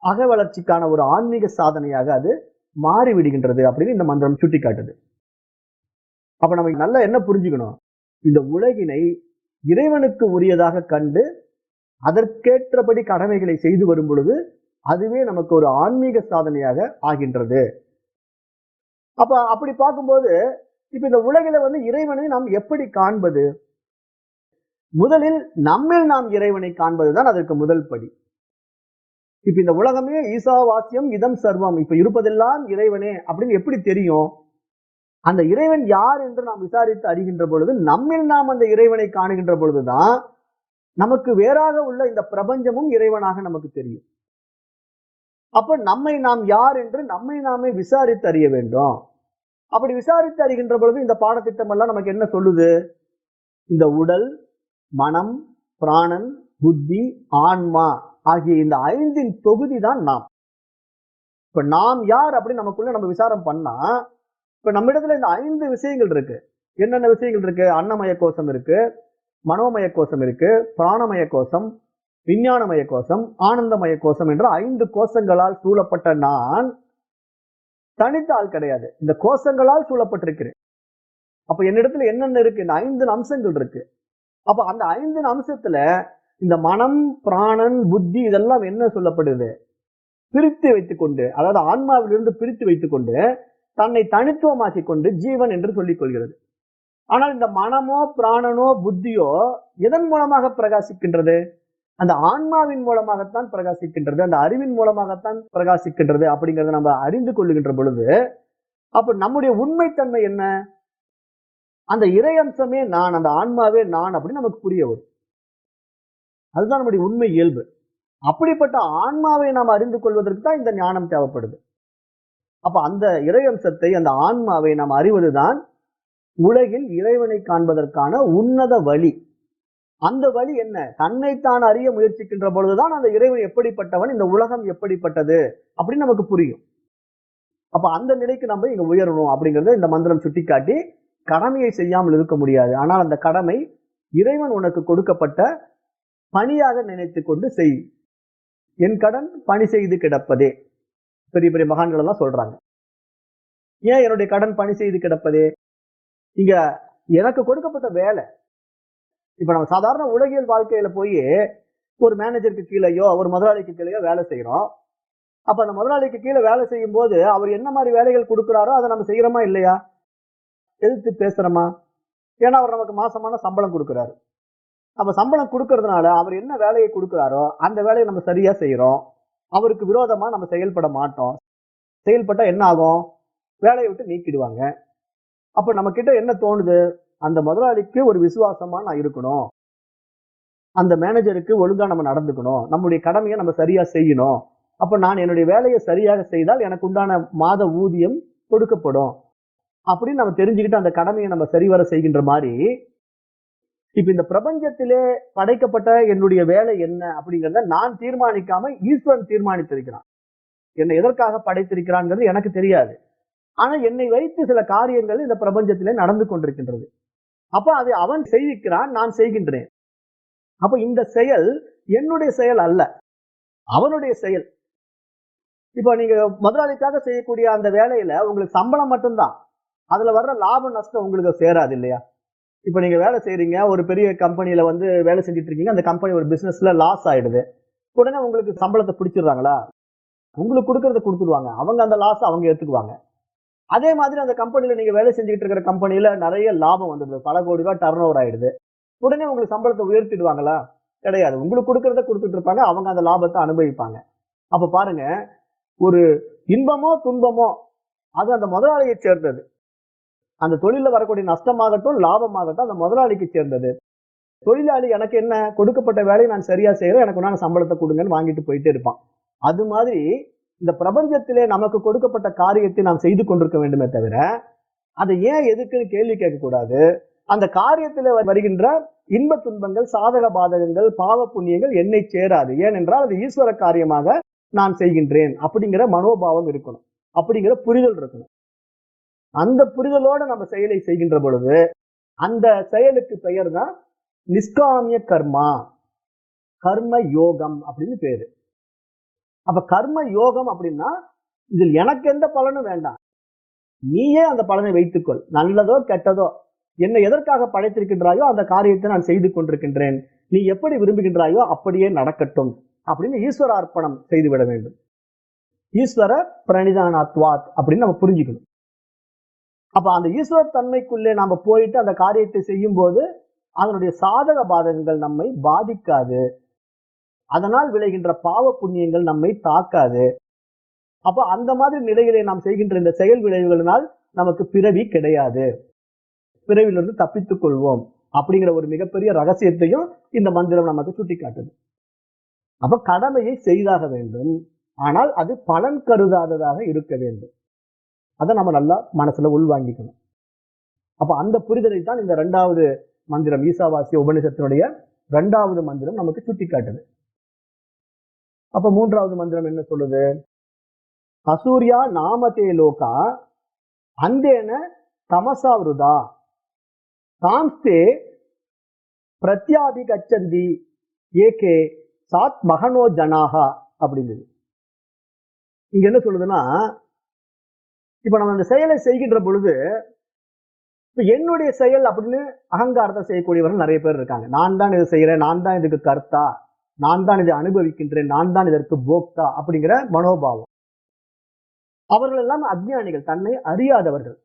அக வளர்ச்சிக்கான ஒரு ஆன்மீக சாதனையாக அது மாறிவிடுகின்றது அப்படின்னு இந்த மந்திரம் சுட்டி காட்டுது. அப்ப நம்ம நல்லா என்ன புரிஞ்சுக்கணும்? இந்த உலகினை இறைவனுக்கு உரியதாக கண்டு அதற்கேற்றபடி கடமைகளை செய்து வரும் பொழுது அதுவே நமக்கு ஒரு ஆன்மீக சாதனையாக ஆகின்றது. அப்ப அப்படி பார்க்கும்போது இப்ப இந்த உலகில இறைவனை நாம் எப்படி காண்பது? முதலில் நம்மில் நாம் இறைவனை காண்பதுதான் அதற்கு முதல் படி. இப்ப இந்த உலகமே ஈசாவாஸ்யம் இதம் சர்வம், இப்ப இருப்பதெல்லாம் இறைவனே அப்படின்னு எப்படி தெரியும்? அந்த இறைவன் யார் என்று நாம் விசாரித்து அறிகின்ற பொழுது, நம்மில் நாம் அந்த இறைவனை காணுகின்ற பொழுதுதான் நமக்கு வேறாக உள்ள இந்த பிரபஞ்சமும் இறைவனாக நமக்கு தெரியும். அப்ப நம்மை நாம் யார் என்று நம்மை நாமே விசாரித்து அறிய வேண்டும். அப்படி விசாரித்து அறிகின்ற பொழுது இந்த பாடத்திட்டம் எல்லாம் நமக்கு என்ன சொல்லுது? இந்த உடல், மனம், பிராணன், புத்தி, ஆன்மா ஆகிய இந்த 5 தொகுதி தான் நாம். இப்ப நாம் யார் அப்படின்னு நமக்குள்ள நம்ம விசாரம் பண்ணா, இப்ப நம்ம இடத்துல இந்த 5 விஷயங்கள் இருக்கு. என்னென்ன விஷயங்கள் இருக்கு? அன்னமய கோஷம் இருக்கு, மனோமய கோஷம் இருக்கு, பிராணமய கோஷம், விஞ்ஞானமய கோஷம், ஆனந்தமய கோஷம் என்ற 5 கோஷங்களால் சூழப்பட்ட நான் தனித்த ஆள் கிடையாது. இந்த கோஷங்களால் சூழப்பட்டிருக்கிறேன். அப்ப என்னிடத்துல என்னென்ன இருக்கு? இந்த 5 அம்சங்கள் இருக்கு. அப்ப அந்த 5 அம்சத்துல இந்த மனம், பிராணன், புத்தி இதெல்லாம் என்ன சொல்லப்படுது? பிரித்து வைத்துக் கொண்டு, அதாவது ஆன்மாவிலிருந்து பிரித்து வைத்துக் கொண்டு தன்னை தனித்துவமாக்கிக் கொண்டு ஜீவன் என்று சொல்லிக் கொள்கிறது. ஆனால் இந்த மனமோ பிராணனோ புத்தியோ எதன் மூலமாக பிரகாசிக்கின்றது? அந்த ஆன்மாவின் மூலமாகத்தான் பிரகாசிக்கின்றது, அந்த அறிவின் மூலமாகத்தான் பிரகாசிக்கின்றது அப்படிங்கறத நம்ம அறிந்து கொள்ளுகின்ற பொழுது, அப்ப நம்முடைய உண்மைத்தன்மை என்ன? அந்த இறை அம்சமே நான், அந்த ஆன்மாவே நான் அப்படின்னு நமக்கு புரிய வரும். அதுதான் நம்முடைய உண்மை இயல்பு. அப்படிப்பட்ட ஆன்மாவை நாம் அறிந்து கொள்வதற்கு தான் இந்த ஞானம் தேவைப்படுது. அப்ப அந்த இறை அம்சத்தை, அந்த ஆன்மாவை நாம் அறிவதுதான் உலகில் இறைவனை காண்பதற்கான உன்னத வழி. அந்த வழி என்ன? தன்னைத்தான் அறிய முயற்சிக்கின்ற பொழுதுதான் அந்த இறைவன் எப்படிப்பட்டவன், இந்த உலகம் எப்படிப்பட்டது அப்படின்னு நமக்கு புரியும். அப்ப அந்த நிலைக்கு நம்ம இங்க உயரணும் அப்படிங்கறத இந்த மந்திரம் சுட்டிக்காட்டி, கடமையை செய்யாமல் இருக்க முடியாது. ஆனால் அந்த கடமை இறைவன் உனக்கு கொடுக்கப்பட்ட பணியாக நினைத்து கொண்டு செய். என் கடன் பணி செய்து கிடப்பதே. பெரிய பெரிய மகான்கள் எல்லாம் சொல்றாங்க. ஏன் என்னுடைய கடன் பணி செய்து கிடப்பதே? இங்க எனக்கு கொடுக்கப்பட்ட வேலை. இப்ப நம்ம சாதாரண உலகியல் வாழ்க்கையில போய் ஒரு மேனேஜருக்கு கீழேயோ ஒரு முதலாளிக்கு கீழேயோ வேலை செய்யறோம். அப்ப அந்த முதலாளிக்கு கீழே வேலை செய்யும் போது அவர் என்ன மாதிரி வேலைகள் கொடுக்கிறாரோ அதை நம்ம செய்யறோமா இல்லையா? எதிர்த்து பேசுறோமா? ஏன்னா அவர் நமக்கு மாசமான சம்பளம் கொடுக்கிறாரு. அப்ப சம்பளம் கொடுக்கறதுனால அவர் என்ன வேலையை கொடுக்கிறாரோ அந்த வேலையை நம்ம சரியா செய்யறோம். அவருக்கு விரோதமா நம்ம செயல்பட மாட்டோம். செயல்பட்டா என்ன ஆகும்? வேலையை விட்டு நீக்கிடுவாங்க. அப்ப நம்ம கிட்ட என்ன தோணுது? அந்த முதலாளிக்கு ஒரு விசுவாசமா நான் இருக்கணும், அந்த மேனேஜருக்கு ஒழுங்கா நம்ம நடந்துக்கணும், நம்முடைய கடமையை நம்ம சரியா செய்யணும். அப்ப நான் என்னுடைய வேலையை சரியாக செய்தால் எனக்கு உண்டான மாத ஊதியம் கொடுக்கப்படும் அப்படின்னு நம்ம தெரிஞ்சுக்கிட்டு அந்த கடமையை நம்ம சரிவர செய்கின்ற மாதிரி, இப்ப இந்த பிரபஞ்சத்திலே படைக்கப்பட்ட என்னுடைய வேலை என்ன அப்படிங்கறத நான் தீர்மானிக்காம ஈஸ்வரன் தீர்மானித்திருக்கிறான். என்னை எதற்காக படைத்திருக்கிறான்ங்கிறது எனக்கு தெரியாது. ஆனா என்னை வைத்து சில காரியங்கள் இந்த பிரபஞ்சத்திலே நடந்து கொண்டிருக்கின்றது. அப்ப அதை அவன் செய்திருக்கிறான், நான் செய்கின்றேன். அப்ப இந்த செயல் என்னுடைய செயல் அல்ல, அவனுடைய செயல். இப்ப நீங்க முதலாளிக்காக செய்யக்கூடிய அந்த வேலையில உங்களுக்கு சம்பளம் மட்டும்தான், அதுல வர்ற லாப நஷ்டம் உங்களுக்கு சேராது இல்லையா? இப்ப நீங்க வேலை செய்யறீங்க, ஒரு பெரிய கம்பெனில வந்து வேலை செஞ்சுட்டு இருக்கீங்க, அந்த கம்பெனி ஒரு பிசினஸ்ல லாஸ் ஆயிடுது. உடனே உங்களுக்கு சம்பளத்தை பிடிச்சிடுறாங்களா? உங்களுக்கு கொடுக்கறத கொடுத்துருவாங்க, அவங்க அந்த லாஸ் அவங்க எடுத்துக்குவாங்க. அதே மாதிரி அந்த கம்பெனில நீங்க வேலை செஞ்சுட்டு இருக்கிற கம்பெனில நிறைய லாபம் வந்துடுது, பல கோடி ரூபாய் டர்ன் ஓவர் ஆயிடுது. உடனே உங்களுக்கு சம்பளத்தை உயர்த்திடுவாங்களா? கிடையாது. உங்களுக்கு கொடுக்கறத கொடுத்துட்டு இருப்பாங்க, அவங்க அந்த லாபத்தை அனுபவிப்பாங்க. அப்ப பாருங்க, ஒரு இன்பமோ துன்பமோ அது அந்த முதலாளியை சேர்ந்தது. அந்த தொழில வரக்கூடிய நஷ்டமாகட்டும் லாபமாகட்டும் அந்த முதலாளிக்கு சேர்ந்தது. தொழிலாளி எனக்கு என்ன, கொடுக்கப்பட்ட வேலையை நான் சரியா செய்யறேன், எனக்கு உண்டான சம்பளத்தை கொடுங்கன்னு வாங்கிட்டு போயிட்டே இருப்பான். அது மாதிரி இந்த பிரபஞ்சத்திலே நமக்கு கொடுக்கப்பட்ட காரியத்தை நாம் செய்து கொண்டிருக்க வேண்டுமே தவிர அதை ஏன் எதுக்குன்னு கேள்வி கேட்க கூடாது. அந்த காரியத்தில் வருகின்ற இன்ப துன்பங்கள், சாதக பாதகங்கள், பாவ புண்ணியங்கள் என்னை சேராது. ஏனென்றால் அது ஈஸ்வர காரியமாக நான் செய்கின்றேன் அப்படிங்கிற மனோபாவம் இருக்கணும், அப்படிங்கிற புரிதல் இருக்கணும். அந்த புரிதலோட நம்ம செயலை செய்கின்ற பொழுது அந்த செயலுக்கு பெயர் தான் நிஷ்காமிய கர்மா, கர்ம யோகம் அப்படின்னு பேரு. அப்ப கர்ம யோகம் அப்படின்னா இதில் எனக்கு எந்த பலனும் வேண்டாம், நீயே அந்த பலனை வைத்துக்கொள், நல்லதோ கெட்டதோ, என்னை எதற்காக படைத்திருக்கின்றாயோ அந்த காரியத்தை நான் செய்து கொண்டிருக்கின்றேன், நீ எப்படி விரும்புகின்றாயோ அப்படியே நடக்கட்டும் அப்படின்னு ஈஸ்வர அர்ப்பணம் செய்துவிட வேண்டும். ஈஸ்வர பிரணிதானாத்வாத் அப்படின்னு நம்ம புரிஞ்சுக்கணும். அப்ப அந்த ஈஸ்வர தன்மைக்குள்ளே நாம போயிட்டு அந்த காரியத்தை செய்யும் போது அதனுடைய சாதக பாதகங்கள் நம்மை பாதிக்காது, அதனால் விளைகின்ற பாவ புண்ணியங்கள் நம்மை தாக்காது. அப்ப அந்த மாதிரி நிலைகளை நாம் செய்கின்ற இந்த செயல் விளைவுகளினால் நமக்கு பிறவி கிடையாது, பிறவிலிருந்து தப்பித்துக் கொள்வோம் அப்படிங்கிற ஒரு மிகப்பெரிய ரகசியத்தையும் இந்த மந்திரம் நமக்கு சுட்டி காட்டுது. அப்ப கடமையை செய்தாக வேண்டும், ஆனால் அது பலன் கருதாததாக இருக்க வேண்டும். அதை நம்ம நல்லா மனசுல உள்வாங்கிக்கணும். அப்ப அந்த புரிதலை தான் இந்த 2வது மந்திரம், ஈசாவாசிய உபநிஷத்தினுடைய 2வது மந்திரம் நமக்கு சுட்டி காட்டுது. அப்ப 3வது மந்திரம் என்ன சொல்லுது? அசூர்யா நாமதே லோகா அந்தேன தமசாவிருதா தாம்ஸ்தே பிரத்யாபி கச்சந்தி ஏகே சாத் மகனோ ஜனாகா அப்படிங்குது. இங்க என்ன சொல்லுதுன்னா, இப்ப நம்ம அந்த செயலை செய்கின்ற பொழுது இப்ப என்னுடைய செயல் அப்படின்னு அகங்காரத்தை செய்யக்கூடியவர்கள் நிறைய பேர் இருக்காங்க. நான் தான் இதை செய்யறேன், நான் தான் இதுக்கு கர்த்தா, நான் தான் இதை அனுபவிக்கின்றேன், நான் தான் இதற்கு போக்தா அப்படிங்கிற மனோபாவம். அவர்கள் எல்லாம் அஞ்ஞானிகள், தன்னை அறியாதவர்கள்.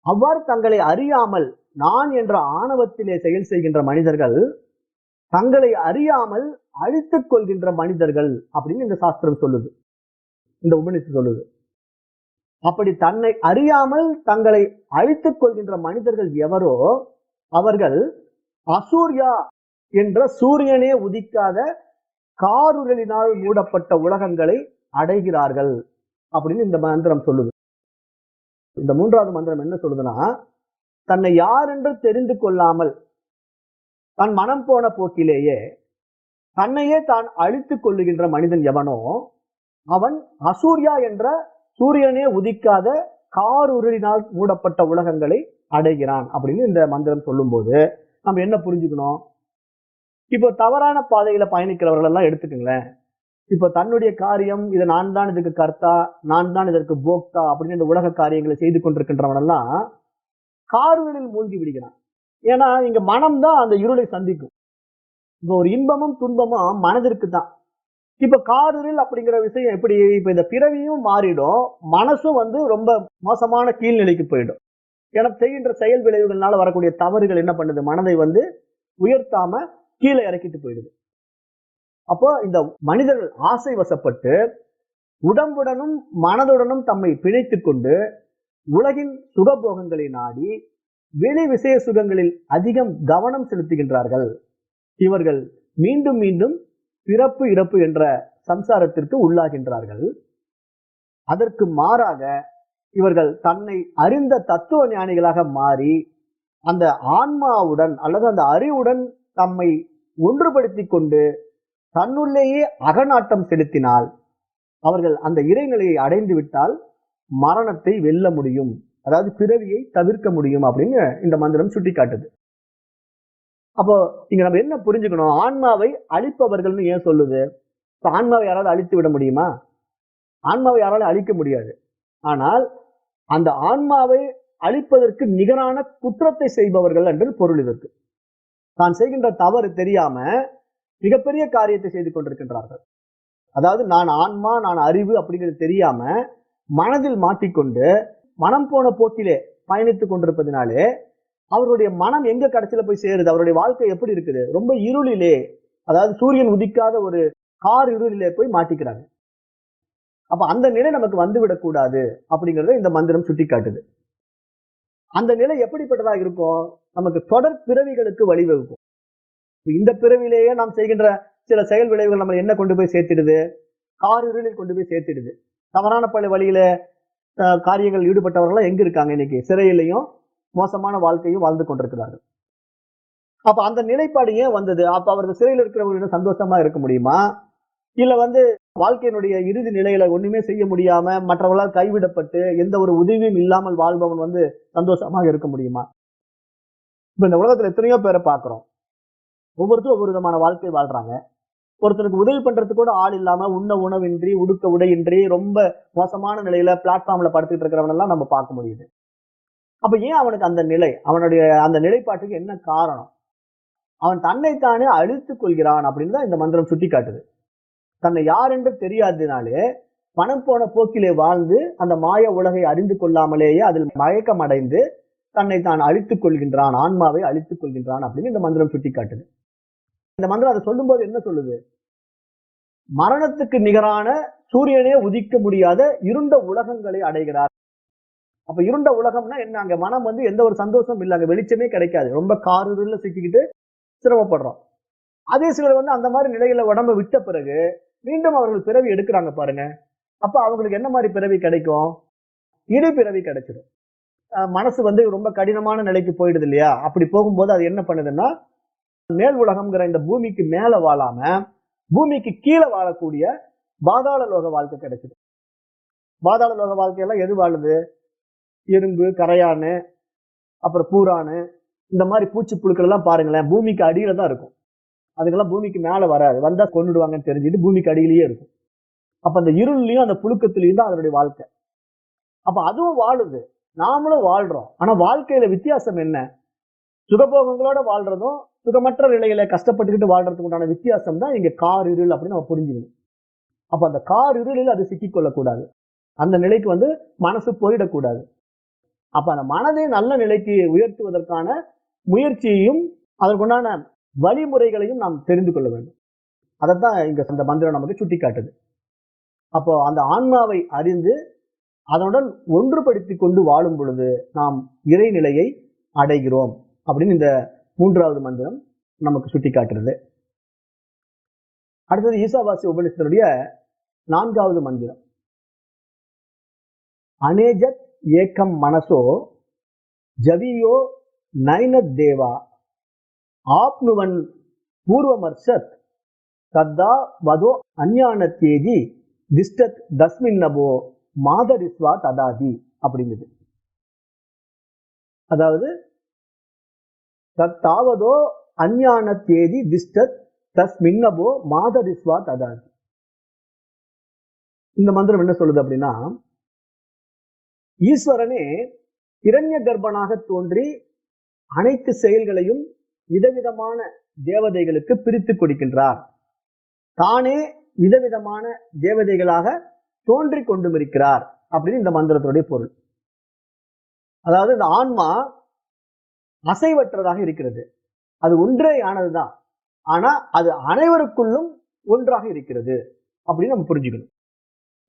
அவ்வாறு தங்களை அறியாமல் நான் என்ற ஆணவத்திலே செயல் செய்கின்ற மனிதர்கள் தங்களை அறியாமல் அழித்துக் கொள்கின்ற மனிதர்கள் அப்படின்னு இந்த சாஸ்திரம் சொல்லுது, இந்த உபநிஷத்து சொல்லுது. அப்படி தன்னை அறியாமல் தங்களை அழித்துக் கொள்கின்ற மனிதர்கள் எவரோ அவர்கள் அசூர்யா என்ற சூரியனே உதிக்காத காருரலினால் மூடப்பட்ட உலகங்களை அடைகிறார்கள் அப்படின்னு இந்த மந்திரம் சொல்லுது. இந்த மூன்றாவது மந்திரம் என்ன சொல்லுதுன்னா, தன்னை யார் என்று தெரிந்து கொள்ளாமல் தன் மனம் போன போக்கிலேயே தன்னையே தான் அழித்துக் கொள்ளுகின்ற மனிதன் எவனோ அவன் அசூர்யா என்ற சூரியனே உதிக்காத காருரலினால் மூடப்பட்ட உலகங்களை அடைகிறான் அப்படின்னு இந்த மந்திரம் சொல்லும் போது நம்ம என்ன புரிஞ்சுக்கணும்? இப்போ தவறான பாதையில பயணிக்கிறவர்கள் எல்லாம் எடுத்துக்கங்களேன். இப்போ தன்னுடைய காரியம், இதை நான் தான் இதுக்கு கர்த்தா, நான் தான் இதற்கு போக்தா அப்படின்னு இந்த உலக காரியங்களை செய்து கொண்டிருக்கின்றவன் எல்லாம் காருரலில் மூழ்கி விடுகிறான். ஏன்னா இங்க மனம் தான் அந்த இருளை சந்திக்கும். இப்போ ஒரு இன்பமும் துன்பமும் மனதிற்கு தான். இப்ப காருரில் அப்படிங்கிற விஷயம் எப்படி, இப்ப இந்த பிறவியும் மாறிடும், மனசும் ரொம்ப மோசமான கீழ்நிலைக்கு போயிடும். ஏன்னா செய்கின்ற செயல் விளைவுகள்னால வரக்கூடிய தவறுகள் என்ன பண்ணுது, மனதை உயர்த்தாம கீழே இறக்கிட்டு போயிடுது. அப்போ இந்த மனிதர்கள் ஆசை வசப்பட்டு உடம்புடனும் மனதுடனும் தம்மை பிணைத்துக் கொண்டு உலகின் சுகபோகங்களை நாடி வெளி விஷய சுகங்களில் அதிகம் கவனம் செலுத்துகின்றார்கள். இவர்கள் மீண்டும் மீண்டும் பிறப்பு இறப்பு என்ற சம்சாரத்திற்கு உள்ளாகின்றார்கள். அதற்கு மாறாக இவர்கள் தன்னை அறிந்த தத்துவ ஞானிகளாக மாறி அந்த ஆன்மாவுடன் அல்லது அந்த அறிவுடன் தம்மை ஒன்றுபடுத்திக் கொண்டு தன்னுள்ளேயே அகநாட்டம் செலுத்தினால் அவர்கள் அந்த இறைநிலையை அடைந்து விட்டால் மரணத்தை வெல்ல முடியும், அதாவது பிறவியை தவிர்க்க முடியும் அப்படின்னு இந்த மந்திரம் சுட்டி காட்டுது. அப்போ இங்க நம்ம என்ன புரிஞ்சுக்கணும், ஆன்மாவை அழிப்பவர்கள்னு ஏன் சொல்லுது? இப்ப ஆன்மாவை யாராவது அழித்து விட முடியுமா? ஆன்மாவை யாராலும் அழிக்க முடியாது. ஆனால் அந்த ஆன்மாவை அழிப்பதற்கு நிகரான குற்றத்தை செய்பவர்கள் என்று பொருள் இதற்கு. தான் செய்கின்ற தவறு தெரியாம மிகப்பெரிய காரியத்தை செய்து கொண்டிருக்கின்றார்கள். அதாவது நான் ஆன்மா, நான் அறிவு அப்படிங்கிறது தெரியாம மனதில் மாட்டிக்கொண்டு மனம் போன போக்கிலே பயணித்துக் கொண்டிருப்பதினாலே அவருடைய மனம் எங்க கடைசியில போய் சேருது, அவருடைய வாழ்க்கை எப்படி இருக்குது, ரொம்ப இருளிலே, அதாவது சூரியன் உதிக்காத ஒரு கார் இருளிலே போய் மாட்டிக்கிறாங்க. அப்ப அந்த நிலை நமக்கு வந்துவிடக் கூடாது அப்படிங்கறத இந்த மந்திரம் சுட்டி காட்டுது. அந்த நிலை எப்படிப்பட்டதா இருக்கும், நமக்கு தொடர் பிறவிகளுக்கு வழிவகுக்கும். இந்த பிறவிலேயே நாம் செய்கின்ற சில செயல் விளைவுகள் நம்ம என்ன கொண்டு போய் சேர்த்திடுது, கார் இருளில் கொண்டு போய் சேர்த்திடுது. தவறான பல வழியில காரியங்கள் ஈடுபட்டவர்கள் எங்க இருக்காங்க, இன்னைக்கு சிறையிலையும் மோசமான வாழ்க்கையும் வாழ்ந்து கொண்டிருக்கிறார்கள். அப்ப அந்த நிலைப்பாடு ஏன் வந்தது? அப்ப அவர்கள் சிறையில் இருக்கிறவங்க சந்தோஷமா இருக்க முடியுமா? இல்ல வாழ்க்கையினுடைய இறுதி நிலையில ஒண்ணுமே செய்ய முடியாம மற்றவர்களால் கைவிடப்பட்டு எந்த ஒரு உதவியும் இல்லாமல் வாழ்பவன் சந்தோஷமாக இருக்க முடியுமா? இப்ப இந்த உலகத்துல எத்தனையோ பேரை பாக்குறோம். ஒவ்வொருத்தரும் ஒவ்வொரு விதமான வாழ்க்கை வாழ்றாங்க. ஒருத்தருக்கு உதவி பண்றதுக்கு கூட ஆள் இல்லாம, உண்ண உணவின்றி, உடுக்க உடையின்றி, ரொம்ப மோசமான நிலையில பிளாட்ஃபார்ம்ல படுத்துட்டு இருக்கிறவன் எல்லாம் நம்ம பார்க்க முடியுது. அப்ப ஏன் அவனுக்கு அந்த நிலை, அவனுடைய அந்த நிலைப்பாட்டுக்கு என்ன காரணம்? அவன் தன்னைத்தானே அழித்துக் கொள்கிறான் அப்படின்னு தான் இந்த மந்திரம் சுட்டி காட்டுது. தன்னை யார் என்று தெரியாததினாலே மனம் போன போக்கிலே வாழ்ந்து அந்த மாய உலகை அறிந்து கொள்ளாமலேயே அதில் மயக்கம் அடைந்து தன்னை தான் அழித்துக் கொள்கின்றான், ஆன்மாவை அழித்துக் கொள்கின்றான் அப்படின்னு இந்த மந்திரம் சுட்டி காட்டுது. இந்த மந்திரம் அதை சொல்லும் போது என்ன சொல்லுது, மரணத்துக்கு நிகரான சூரியனே உதிக்க முடியாத இருண்ட உலகங்களை அடைகிறார். அப்ப இருண்ட உலகம்னா என்ன, அங்க மனம் எந்த ஒரு சந்தோஷமும் இல்லை, அங்க வெளிச்சமே கிடைக்காது, ரொம்ப காருல சிக்கிக்கிட்டு சிரமப்படுறோம். அதே சிலர் அந்த மாதிரி நிலையில உடம்பு விட்ட பிறகு மீண்டும் அவர்கள் பிறவி எடுக்கிறாங்க பாருங்க. அப்ப அவங்களுக்கு என்ன மாதிரி பிறவி கிடைக்கும், இடி பிறவி கிடைச்சிடும். மனசு ரொம்ப கடினமான நிலைக்கு போயிடுது இல்லையா? அப்படி போகும்போது அது என்ன பண்ணுதுன்னா, மேல் உலகம்ங்கிற இந்த பூமிக்கு மேல வாழாம பூமிக்கு கீழே வாழக்கூடிய பாதாள லோக வாழ்க்கை கிடைக்குது. பாதாள லோக வாழ்க்கையெல்லாம் எது வாழுது, இரும்பு, கரையானு, அப்புறம் பூரானு, இந்த மாதிரி பூச்சி புழுக்கள் எல்லாம் பாருங்களேன், பூமிக்கு அடியில தான் இருக்கும். அதுக்கெல்லாம் பூமிக்கு மேல வராது, வந்தா கொண்டுடுவாங்கன்னு தெரிஞ்சுட்டு பூமிக்கு அடியிலேயே இருக்கும். அப்ப அந்த இருள்லயும் அந்த புழுக்கத்திலையும் தான் அதனுடைய வாழ்க்கை. அப்ப அதுவும் வாழுது, நாமளும் வாழ்றோம். ஆனா வாழ்க்கையில வித்தியாசம் என்ன? சுகபோகங்களோட வாழ்றதும் சுகமற்ற நிலையில கஷ்டப்பட்டுக்கிட்டு வாழ்றதுக்கு உண்டான வித்தியாசம் தான் இங்க கார் இருள் அப்படின்னு நம்ம புரிஞ்சுக்கணும். அப்ப அந்த கார் இருளில் அது சிக்கிக் கொள்ளக்கூடாது. அந்த நிலைக்கு மனசு போயிடக்கூடாது. அப்ப அந்த மனதை நல்ல நிலைக்கு உயர்த்துவதற்கான முயற்சியையும் அதற்குண்டான வழிமுறைகளையும் நாம் தெரிந்து கொள்ள வேண்டும். அதைத்தான் இங்க அந்த மந்திரம் நமக்கு சுட்டி காட்டுது. அப்போ அந்த ஆன்மாவை அறிந்து அதனுடன் ஒன்றுபடுத்திக் கொண்டு வாழும் பொழுது நாம் இறைநிலையை அடைகிறோம் அப்படின்னு இந்த 3வது மந்திரம் நமக்கு சுட்டி காட்டுறது. அடுத்தது ஈசாவாசிய உபநிஷத்தினுடைய 4வது மந்திரம். அனேஜத் ஏக்கம் மனசோ ஜவியோ நைனத் தேவா ஆப்னுவன் பூர்வமர்ஷத் தத்தா வதோ அஞ்ஞானத்தேஜி திஷ்டத் தஸ்மின்னபோ மாதரிஸ்வா ததாதி அப்படிங்குது. அதாவது தத்தாவதோ அஞ்ஞானத்தேஜி திஷ்டத் தஸ்மின்னபோ மாதரிஸ்வா ததாதி. இந்த மந்திரம் என்ன சொல்லுது அப்படின்னா, ஈஸ்வரனே இரண்ய கர்ப்பனாக தோன்றி அனைத்து செயல்களையும் விதவிதமான தேவதைகளுக்கு பிரித்து கொடுக்கின்றார். தானே விதவிதமான தேவதைகளாக தோன்றி கொண்டும் இருக்கிறார் அப்படின்னு இந்த மந்திரத்துடைய பொருள். அதாவது இந்த ஆன்மா அசைவற்றதாக இருக்கிறது. அது ஒன்றே ஆனதுதான். ஆனா அது அனைவருக்குள்ளும் ஒன்றாக இருக்கிறது அப்படின்னு நம்ம புரிஞ்சுக்கணும்.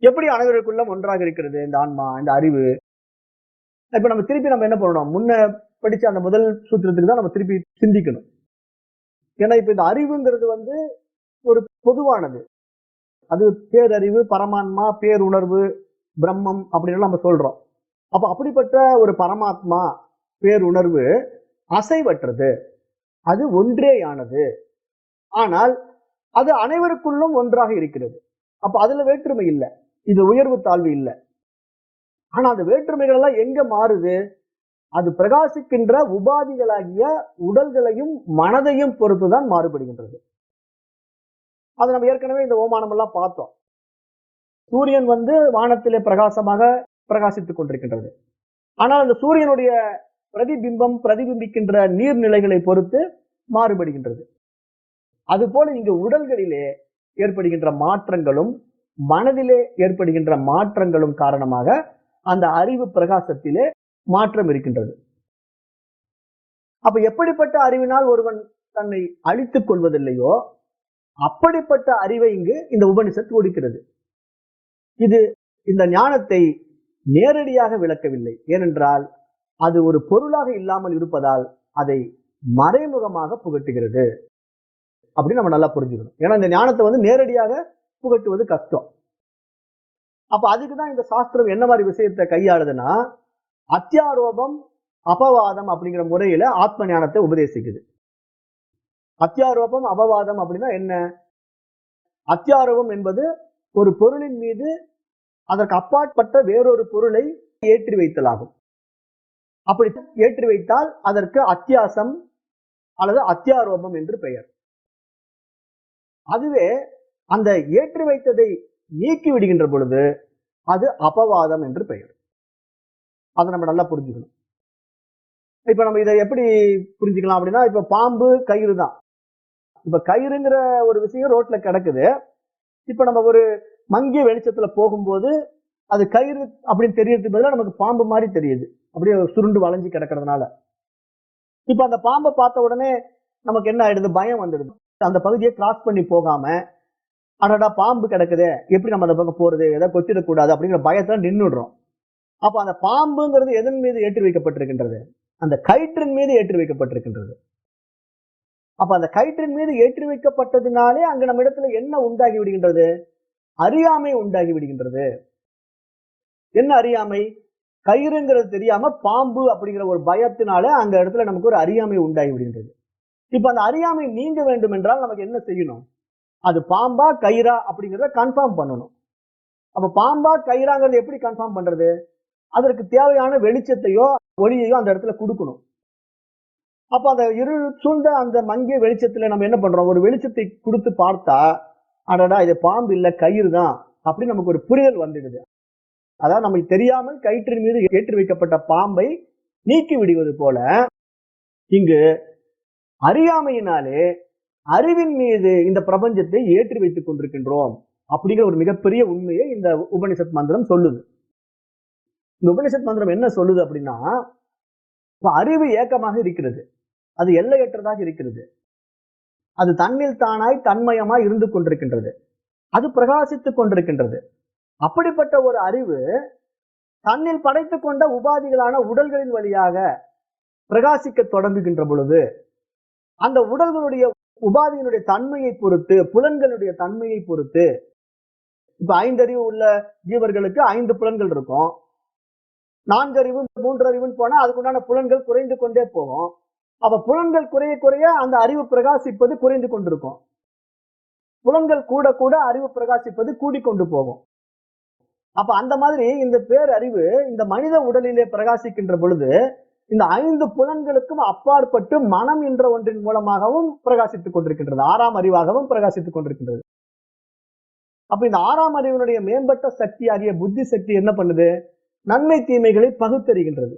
எப்படி அனைவருக்குள்ளும் ஒன்றாக இருக்கிறது இந்த ஆன்மா, இந்த அறிவு? இப்ப நம்ம திருப்பி என்ன பண்ணணும், முன்ன படிச்ச அந்த முதல் சூத்திரத்துக்கு தான் நம்ம திருப்பி சிந்திக்கணும். ஏன்னா இப்ப இந்த அறிவுங்கிறது ஒரு பொதுவானது. அது பேரறிவு, பரமாத்மா, பேருணர்வு, பிரம்மம் அப்படின்னு நம்ம சொல்றோம். அப்ப அப்படிப்பட்ட ஒரு பரமாத்மா, பேருணர்வு அசைவற்றது, அது ஒன்றேயானது. ஆனால் அது அனைவருக்குள்ளும் ஒன்றாக இருக்கிறது. அப்ப அதுல வேற்றுமை இல்லை, இது உயர்வு தாழ்வு இல்லை. ஆனா அந்த வேற்றுமைகள் எல்லாம் எங்க மாறுது? அது பிரகாசிக்கின்ற உபாதிகளாகிய உடல்களையும் மனதையும் பொறுத்துதான் மாறுபடுகின்றது. அது நம்ம ஏற்கனவே இந்த ஓமானம் எல்லாம் பார்த்தோம். சூரியன் வானத்திலே பிரகாசமாக பிரகாசித்துக் கொண்டிருக்கின்றது. ஆனால் அந்த சூரியனுடைய பிரதிபிம்பம் பிரதிபிம்பிக்கின்ற நீர்நிலைகளை பொறுத்து மாறுபடுகின்றது. அதுபோல இங்கு உடல்களிலே ஏற்படுகின்ற மாற்றங்களும் மனதிலே ஏற்படுகின்ற மாற்றங்களும் காரணமாக அந்த அறிவு பிரகாசத்திலே மாற்றம் இருக்கின்றது. அப்ப எப்படிப்பட்ட அறிவினால் ஒருவன் தன்னை அழித்துக் கொள்வதில்லையோ அப்படிப்பட்ட அறிவை இங்கு இந்த உபனிஷத் கொடுக்கிறது. இது இந்த ஞானத்தை நேரடியாக விளக்கவில்லை. ஏனென்றால் அது ஒரு பொருளாக இல்லாமல் இருப்பதால் அதை மறைமுகமாக புகட்டுகிறது அப்படின்னு நம்ம நல்லா புரிஞ்சுக்கணும். ஏன்னா இந்த ஞானத்தை நேரடியாக புகட்டுவது கஷ்டம். அப்ப அதுக்குதான் இந்த சாஸ்திரம் என்ன மாதிரி விஷயத்தை கையாளுதுன்னா, அத்தியாரோபம் அபவாதம் அப்படிங்கிற முறையில ஆத்ம ஞானத்தை உபதேசிக்குது. அத்தியாரோபம் அபவாதம் அப்படின்னா என்ன? அத்தியாரோபம் என்பது ஒரு பொருளின் மீது அதற்கு அப்பாற்பட்ட வேறொரு பொருளை ஏற்றி வைத்தலாகும். அப்படி ஏற்றி வைத்தால் அதற்கு அத்தியாசம் அல்லது அத்தியாரோபம் என்று பெயர். அதுவே அந்த ஏற்றி வைத்ததை நீக்கி விடுகின்ற பொழுது அது அபவாதம் என்று பெயர். அதை நம்ம நல்லா புரிஞ்சுக்கணும். இப்ப நம்ம இதை எப்படி புரிஞ்சுக்கலாம் அப்படின்னா, இப்ப பாம்பு கயிறு தான். இப்ப கயிறுங்கிற ஒரு விஷயம் ரோட்ல கிடக்குது. இப்ப நம்ம ஒரு மங்கிய வெளிச்சத்துல போகும்போது அது கயிறு அப்படின்னு தெரியறதுக்கு பதிலா நமக்கு பாம்பு மாதிரி தெரியுது, அப்படியே சுருண்டு வளைஞ்சு கிடக்கிறதுனால. இப்ப அந்த பாம்பை பார்த்த உடனே நமக்கு என்ன ஆயிடுது? பயம் வந்துடுது. அந்த பகுதியை கிராஸ் பண்ணி போகாம, அடடா பாம்பு கிடக்குது, எப்படி நம்ம அந்த பக்கம் போறது, எதாவது கொத்திடக்கூடாது அப்படிங்கிற பயத்துல நின்றுடுறோம். அப்ப அந்த பாம்புங்கிறது எதன் மீது ஏற்றி வைக்கப்பட்டிருக்கின்றது? அந்த கயிற்றின் மீது ஏற்றி வைக்கப்பட்டிருக்கின்றது. அப்ப அந்த கயிற்றின் மீது ஏற்றி வைக்கப்பட்டதினாலே அங்க நம்ம இடத்துல என்ன உண்டாகி விடுகின்றது? அறியாமை உண்டாகி விடுகின்றது. என்ன அறியாமை? கயிறுங்கிறது தெரியாம பாம்பு அப்படிங்கிற ஒரு பயத்தினால அந்த இடத்துல நமக்கு ஒரு அறியாமை உண்டாகி விடுகின்றது. இப்ப அந்த அறியாமை நீங்க வேண்டும் என்றால் நமக்கு என்ன செய்யணும்? அது பாம்பா கயிறா அப்படிங்கிறத கன்ஃபார்ம் பண்ணணும். அப்ப பாம்பா கயிறாங்கிறது எப்படி கன்ஃபார்ம் பண்றது? அதற்கு தேவையான வெளிச்சத்தையோ ஒளியையோ அந்த இடத்துல கொடுக்கணும். அப்ப அந்த இருள் சூழ்ந்த அந்த மங்கிய வெளிச்சத்துல நம்ம என்ன பண்றோம்? ஒரு வெளிச்சத்தை கொடுத்து பார்த்தா, அடடா இது பாம்பு இல்ல கயிறு தான் அப்படின்னு நமக்கு ஒரு புரிதல் வந்துடுது. அதாவது நமக்கு தெரியாமல் கயிற்றின் மீது ஏற்றி வைக்கப்பட்ட பாம்பை நீக்கி விடுவது போல இங்கு அறியாமையினாலே அறிவின் மீது இந்த பிரபஞ்சத்தை ஏற்றி வைத்துக் கொண்டிருக்கின்றோம் அப்படிங்கிற ஒரு மிகப்பெரிய உண்மையை இந்த உபனிஷத் மந்திரம் சொல்லுது. இந்த உபனிஷத் மந்திரம் என்ன சொல்லுது அப்படின்னா, அறிவு ஏக்கமாக இருக்கிறது, அது எல்லையற்றதாக இருக்கிறது, அது தன்னில் தானாய் தன்மயமாய் இருந்து கொண்டிருக்கின்றது, அது பிரகாசித்துக் கொண்டிருக்கின்றது. அப்படிப்பட்ட ஒரு அறிவு தன்னில் படைத்துக் கொண்ட உபாதிகளான உடல்களின் வழியாக பிரகாசிக்க தொடங்குகின்ற பொழுது அந்த உடல்களுடைய உபாதியினுடைய தன்மையை பொறுத்து, புலன்களுடைய தன்மையை பொறுத்து, இப்ப 5 அறிவு உள்ள ஜீவர்களுக்கு 5 புலன்கள் இருக்கும். 4 அறிவு 3 அறிவுன்னு போனா அதுக்குண்டான புலன்கள் குறைந்து கொண்டே போகும். அப்ப புலன்கள் குறைய குறைய அந்த அறிவு பிரகாசிப்பது குறைந்து கொண்டிருக்கும். புலன்கள் கூட கூட அறிவு பிரகாசிப்பது கூடிக்கொண்டு போகும். அப்ப அந்த மாதிரி இந்த பேரறிவு இந்த மனித உடலிலே பிரகாசிக்கின்ற பொழுது இந்த 5 புலன்களுக்கும் அப்பாற்பட்டு மனம் என்ற ஒன்றின் மூலமாகவும் பிரகாசித்துக் கொண்டிருக்கின்றது, 6ஆம் அறிவாகவும் பிரகாசித்துக் கொண்டிருக்கின்றது. அப்ப இந்த 6ஆம் அறிவினுடைய மேம்பட்ட சக்தி ஆகிய புத்தி சக்தி என்ன பண்ணுது? நன்மை தீமைகளை பகுத்தறிகின்றது.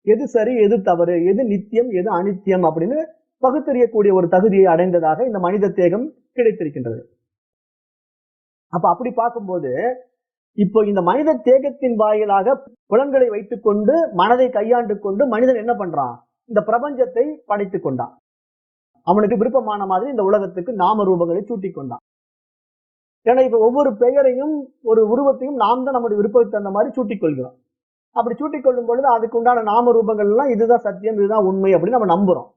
எது சரி, எது தவறு, எது நித்தியம், எது அனித்தியம் அப்படின்னு பகுத்தறியக்கூடிய ஒரு தகுதியை அடைந்ததாக இந்த மனித தேகம் கிடைத்திருக்கின்றது. அப்ப அப்படி பார்க்கும்போது இப்போ இந்த மனித தேகத்தின் வாயிலாக புலன்களை வைத்துக் கொண்டு மனதை கையாண்டு கொண்டு மனிதன் என்ன பண்றான்? இந்த பிரபஞ்சத்தை படைத்துக் கொண்டான். அவனுக்கு விருப்பமான மாதிரி இந்த உலகத்துக்கு நாம ரூபங்களை சூட்டிக் கொண்டான். ஏன்னா இப்ப ஒவ்வொரு பெயரையும் ஒரு உருவத்தையும் நாம் தான் நம்முடைய விருப்பத்துக்கு தகுந்த மாதிரி சூட்டிக் கொள்கிறோம். அப்படி சூட்டிக் கொள்ளும் பொழுது அதுக்கு உண்டான நாம ரூபங்கள் எல்லாம் இதுதான் சத்தியம், இதுதான் உண்மை அப்படின்னு நம்ம நம்புறோம்.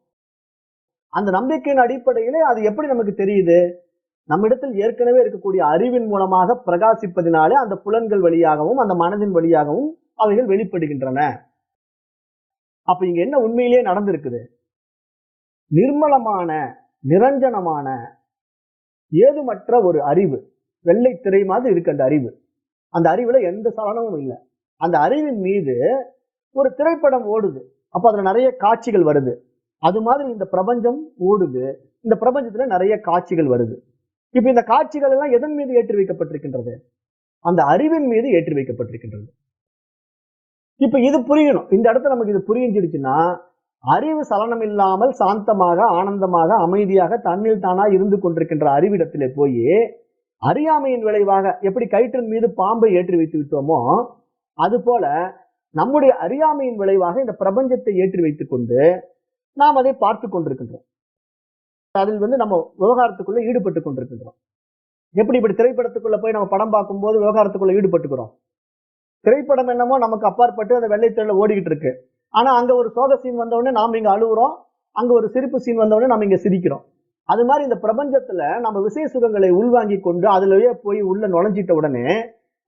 அந்த நம்பிக்கையின் அடிப்படையிலே அது எப்படி நமக்கு தெரியுது? நம்மிடத்தில் ஏற்கனவே இருக்கக்கூடிய அறிவின் மூலமாக பிரகாசிப்பதினாலே அந்த புலன்கள் வழியாகவும் அந்த மனதின் வழியாகவும் அவைகள் வெளிப்படுகின்றன. அப்ப இங்க என்ன உண்மையிலேயே நடந்திருக்குது? நிர்மலமான நிரஞ்சனமான ஏதுமற்ற ஒரு அறிவு, வெள்ளை திரை மாதிரி இருக்கு அந்த அறிவு. அந்த அறிவுல எந்த சலனமும் இல்லை. அந்த அறிவின் மீது ஒரு திரைப்படம் ஓடுது. அப்ப அதுல நிறைய காட்சிகள் வருது. அது மாதிரி இந்த பிரபஞ்சம் ஓடுது. இந்த பிரபஞ்சத்துல நிறைய காட்சிகள் வருது. இப்ப இந்த காட்சிகள் எல்லாம் எதன் மீது ஏற்றி வைக்கப்பட்டிருக்கின்றது? அந்த அறிவின் மீது ஏற்றி வைக்கப்பட்டிருக்கின்றது. இப்ப இது புரியணும். இந்த இடத்துல நமக்கு இது புரிஞ்சிருச்சுன்னா அறிவு சலனம் இல்லாமல் சாந்தமாக ஆனந்தமாக அமைதியாக தன்னில் தானா இருந்து கொண்டிருக்கின்ற அறிவிடத்திலே போய் அறியாமையின் விளைவாக எப்படி கயிற்றின் மீது பாம்பை ஏற்றி வைத்து விட்டோமோ அது போல நம்முடைய அறியாமையின் விளைவாக இந்த பிரபஞ்சத்தை ஏற்றி வைத்துக் கொண்டு நாம் அதை பார்த்து கொண்டிருக்கின்றோம். அதில் நம்ம விவகாரத்துக்குள்ள ஈடுபட்டு கொண்டிருக்கின்றோம். எப்படி இப்படி திரைப்படத்துக்குள்ள போய் நம்ம படம் பார்க்கும் போது விவகாரத்துக்குள்ள ஈடுபட்டுக்கிறோம். திரைப்படம் என்னமோ நமக்கு அப்பாற்பட்டு அந்த வெள்ளைத்திரையில ஓடிக்கிட்டு இருக்கு. ஆனா அங்க ஒரு சோக சீன் வந்தவுடனே நாம இங்க அழுகுறோம், அங்க ஒரு சிரிப்பு சீன் வந்தவுடனே நம்ம இங்க சிரிக்கிறோம். அது மாதிரி இந்த பிரபஞ்சத்துல நம்ம விசை சுகங்களை உள்வாங்கி கொண்டு அதுலயே போய் உள்ள நுழைஞ்சிட்ட உடனே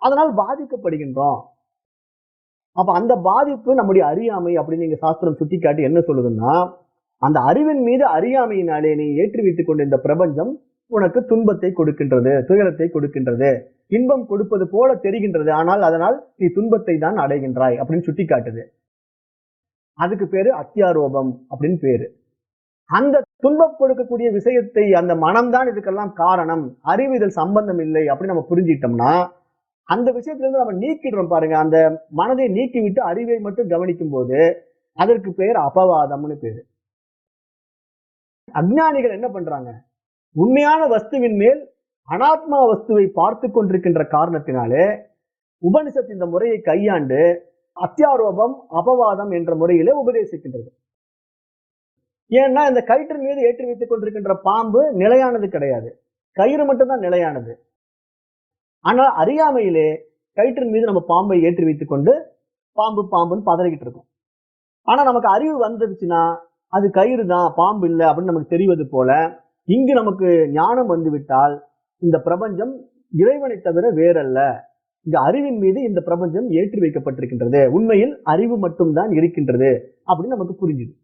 அதனால் பாதிக்கப்படுகின்றோம். அப்ப அந்த பாதிப்பு நம்முடைய அறியாமை அப்படின்னு நீங்க சாஸ்திரம் சுட்டி காட்டி என்ன சொல்லுதுன்னா, அந்த அறிவின் மீது அறியாமையினாலே நீ ஏற்றி வைத்துக் கொண்ட இந்த பிரபஞ்சம் உனக்கு துன்பத்தை கொடுக்கின்றது, துயரத்தை கொடுக்கின்றது, இன்பம் கொடுப்பது போல தெரிகின்றது, ஆனால் அதனால் நீ துன்பத்தை தான் அடைகின்றாய் அப்படின்னு சுட்டி காட்டுது. அதுக்கு பேரு அத்தியாரோபம் அப்படின்னு பேரு. அந்த துன்பம் கொடுக்கக்கூடிய விஷயத்தை அந்த மனம்தான் இதுக்கெல்லாம் காரணம், அறிவு இதில் சம்பந்தம் இல்லை அப்படின்னு நம்ம புரிஞ்சிட்டோம்னா அந்த விஷயத்துல இருந்து நம்ம நீக்கிடுறோம் பாருங்க. அந்த மனதை நீக்கி விட்டு அறிவை மட்டும் கவனிக்கும் போது அதற்கு பேர் அபவாதம்னு பேரு. அஞ்ஞானிகள் என்ன பண்றாங்க? உண்மையான வஸ்துவின் மேல் அனாத்மா வஸ்துவை பார்த்து கொண்டிருக்கின்ற காரணத்தினாலே உபனிஷத் இந்த முறையை கையாண்டு அத்தியாரோபம் அபவாதம் என்ற முறையிலே உபதேசிக்கின்றது. ஏன்னா இந்த கயிற்றின் மீது ஏற்றி வைத்துக் கொண்டிருக்கின்ற பாம்பு நிலையானது கிடையாது, கயிறு மட்டும்தான் நிலையானது. ஆனால் அறியாமையிலே கயிற்றின் மீது நம்ம பாம்பை ஏற்றி வைத்துக் கொண்டு பாம்பு பாம்புன்னு பதறிக்கிட்டு இருக்கோம். ஆனா நமக்கு அறிவு வந்துருச்சுன்னா அது கயிறு தான், பாம்பு இல்லை அப்படின்னு நமக்கு தெரிவது போல இங்கு நமக்கு ஞானம் வந்துவிட்டால் இந்த பிரபஞ்சம் இறைவனை தவிர வேறல்ல, இந்த அறிவின் மீது இந்த பிரபஞ்சம் ஏற்றி வைக்கப்பட்டிருக்கின்றது, உண்மையில் அறிவு மட்டும்தான் இருக்கின்றது அப்படின்னு நமக்கு புரிஞ்சுது.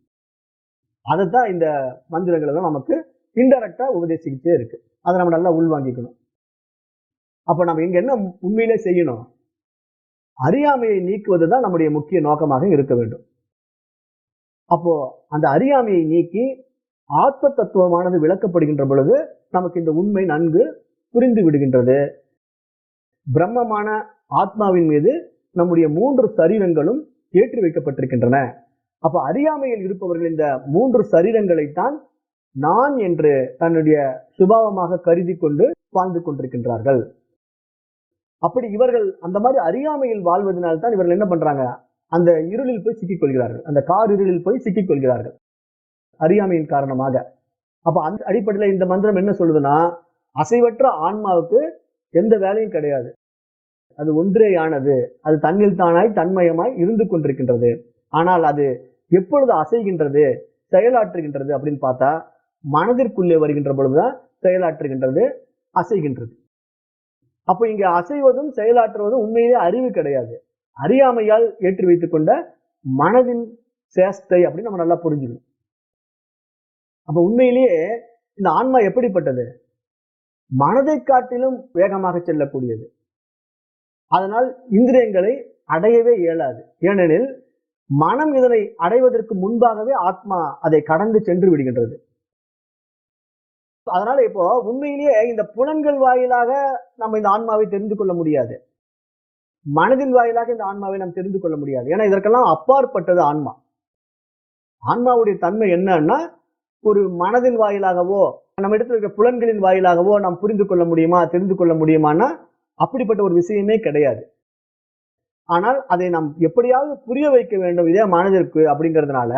அதைத்தான் இந்த மந்திரங்கள் எல்லாம் நமக்கு இன்டைரக்டா உபதேசிக்கிட்டே இருக்கு. அதை நம்ம நல்லா உள்வாங்கிக்கணும். அப்ப நம்ம இங்க என்ன உண்மையிலே செய்யணும்? அறியாமையை நீக்குவதுதான் நம்முடைய முக்கிய நோக்கமாக இருக்க வேண்டும். அப்போ அந்த அறியாமையை நீக்கி ஆத்ம தத்துவமானது விளக்கப்படுகின்ற பொழுது நமக்கு இந்த உண்மை நன்கு புரிந்து விடுகின்றது. பிரம்மமான ஆத்மாவின் மீது நம்முடைய 3 சரீரங்களும் ஏற்றி வைக்கப்பட்டிருக்கின்றன. அப்ப அறியாமையில் இருப்பவர்கள் இந்த 3 சரீரங்களைத்தான் நான் என்று தன்னுடைய சுபாவமாக கருதி கொண்டு வாழ்ந்து கொண்டிருக்கின்றார்கள். அப்படி இவர்கள் அந்த மாதிரி அறியாமையில் வாழ்வதனால்தான் இவர்கள் என்ன பண்றாங்க, அந்த இருளில் போய் சிக்கிக் கொள்கிறார்கள், அந்த கார் இருளில் போய் சிக்கிக் கொள்கிறார்கள் அறியாமையின் காரணமாக. அப்ப அந்த அடிப்படையில் இந்த மந்திரம் என்ன சொல்லுதுன்னா, அசைவற்ற ஆன்மாவுக்கு எந்த வேலையும் கிடையாது, அது ஒன்றேயானது, அது தன்னில் தானாய் தன்மயமாய் இருந்து கொண்டிருக்கின்றது. ஆனால் அது எப்பொழுது அசைகின்றது, செயலாற்றுகின்றது அப்படின்னு பார்த்தா மனதிற்குள்ளே வருகின்ற பொழுதுதான் செயலாற்றுகின்றது, அசைகின்றது. அப்ப இங்க அசைவதும் செயலாற்றுவதும் உண்மையிலே அறிவு கிடையாது, அறியாமையால் ஏற்றி வைத்துக் கொண்ட மனதின் சேஷ்டை அப்படின்னு நம்ம நல்லா புரிஞ்சுக்கணும். அப்ப உண்மையிலேயே இந்த ஆன்மா எப்படிப்பட்டது, மனதை காட்டிலும் வேகமாக செல்லக்கூடியது. அதனால் இந்திரியங்களை அடையவே இயலாது. ஏனெனில் மனம் இதனை அடைவதற்கு முன்பாகவே ஆத்மா அதை கடந்து சென்று விடுகின்றது. அதனால இப்போ உண்மையிலேயே இந்த புலன்கள் வாயிலாக நம்ம இந்த ஆன்மாவை தெரிந்து கொள்ள முடியாது, மனதின் வாயிலாக இந்த ஆன்மாவை நாம் தெரிந்து கொள்ள முடியாது. ஏன்னா இதற்கெல்லாம் அப்பாற்பட்டது ஆன்மா. ஆன்மாவுடைய தன்மை என்னன்னா, ஒரு மனதின் வாயிலாகவோ நம்ம இடத்துல இருக்க புலன்களின் வாயிலாகவோ நாம் புரிந்து கொள்ள முடியுமா, தெரிந்து கொள்ள முடியுமானா அப்படிப்பட்ட ஒரு விஷயமே கிடையாது. ஆனால் அதை நாம் எப்படியாவது புரிய வைக்க வேண்டும் இதே மனதிற்கு அப்படிங்கிறதுனால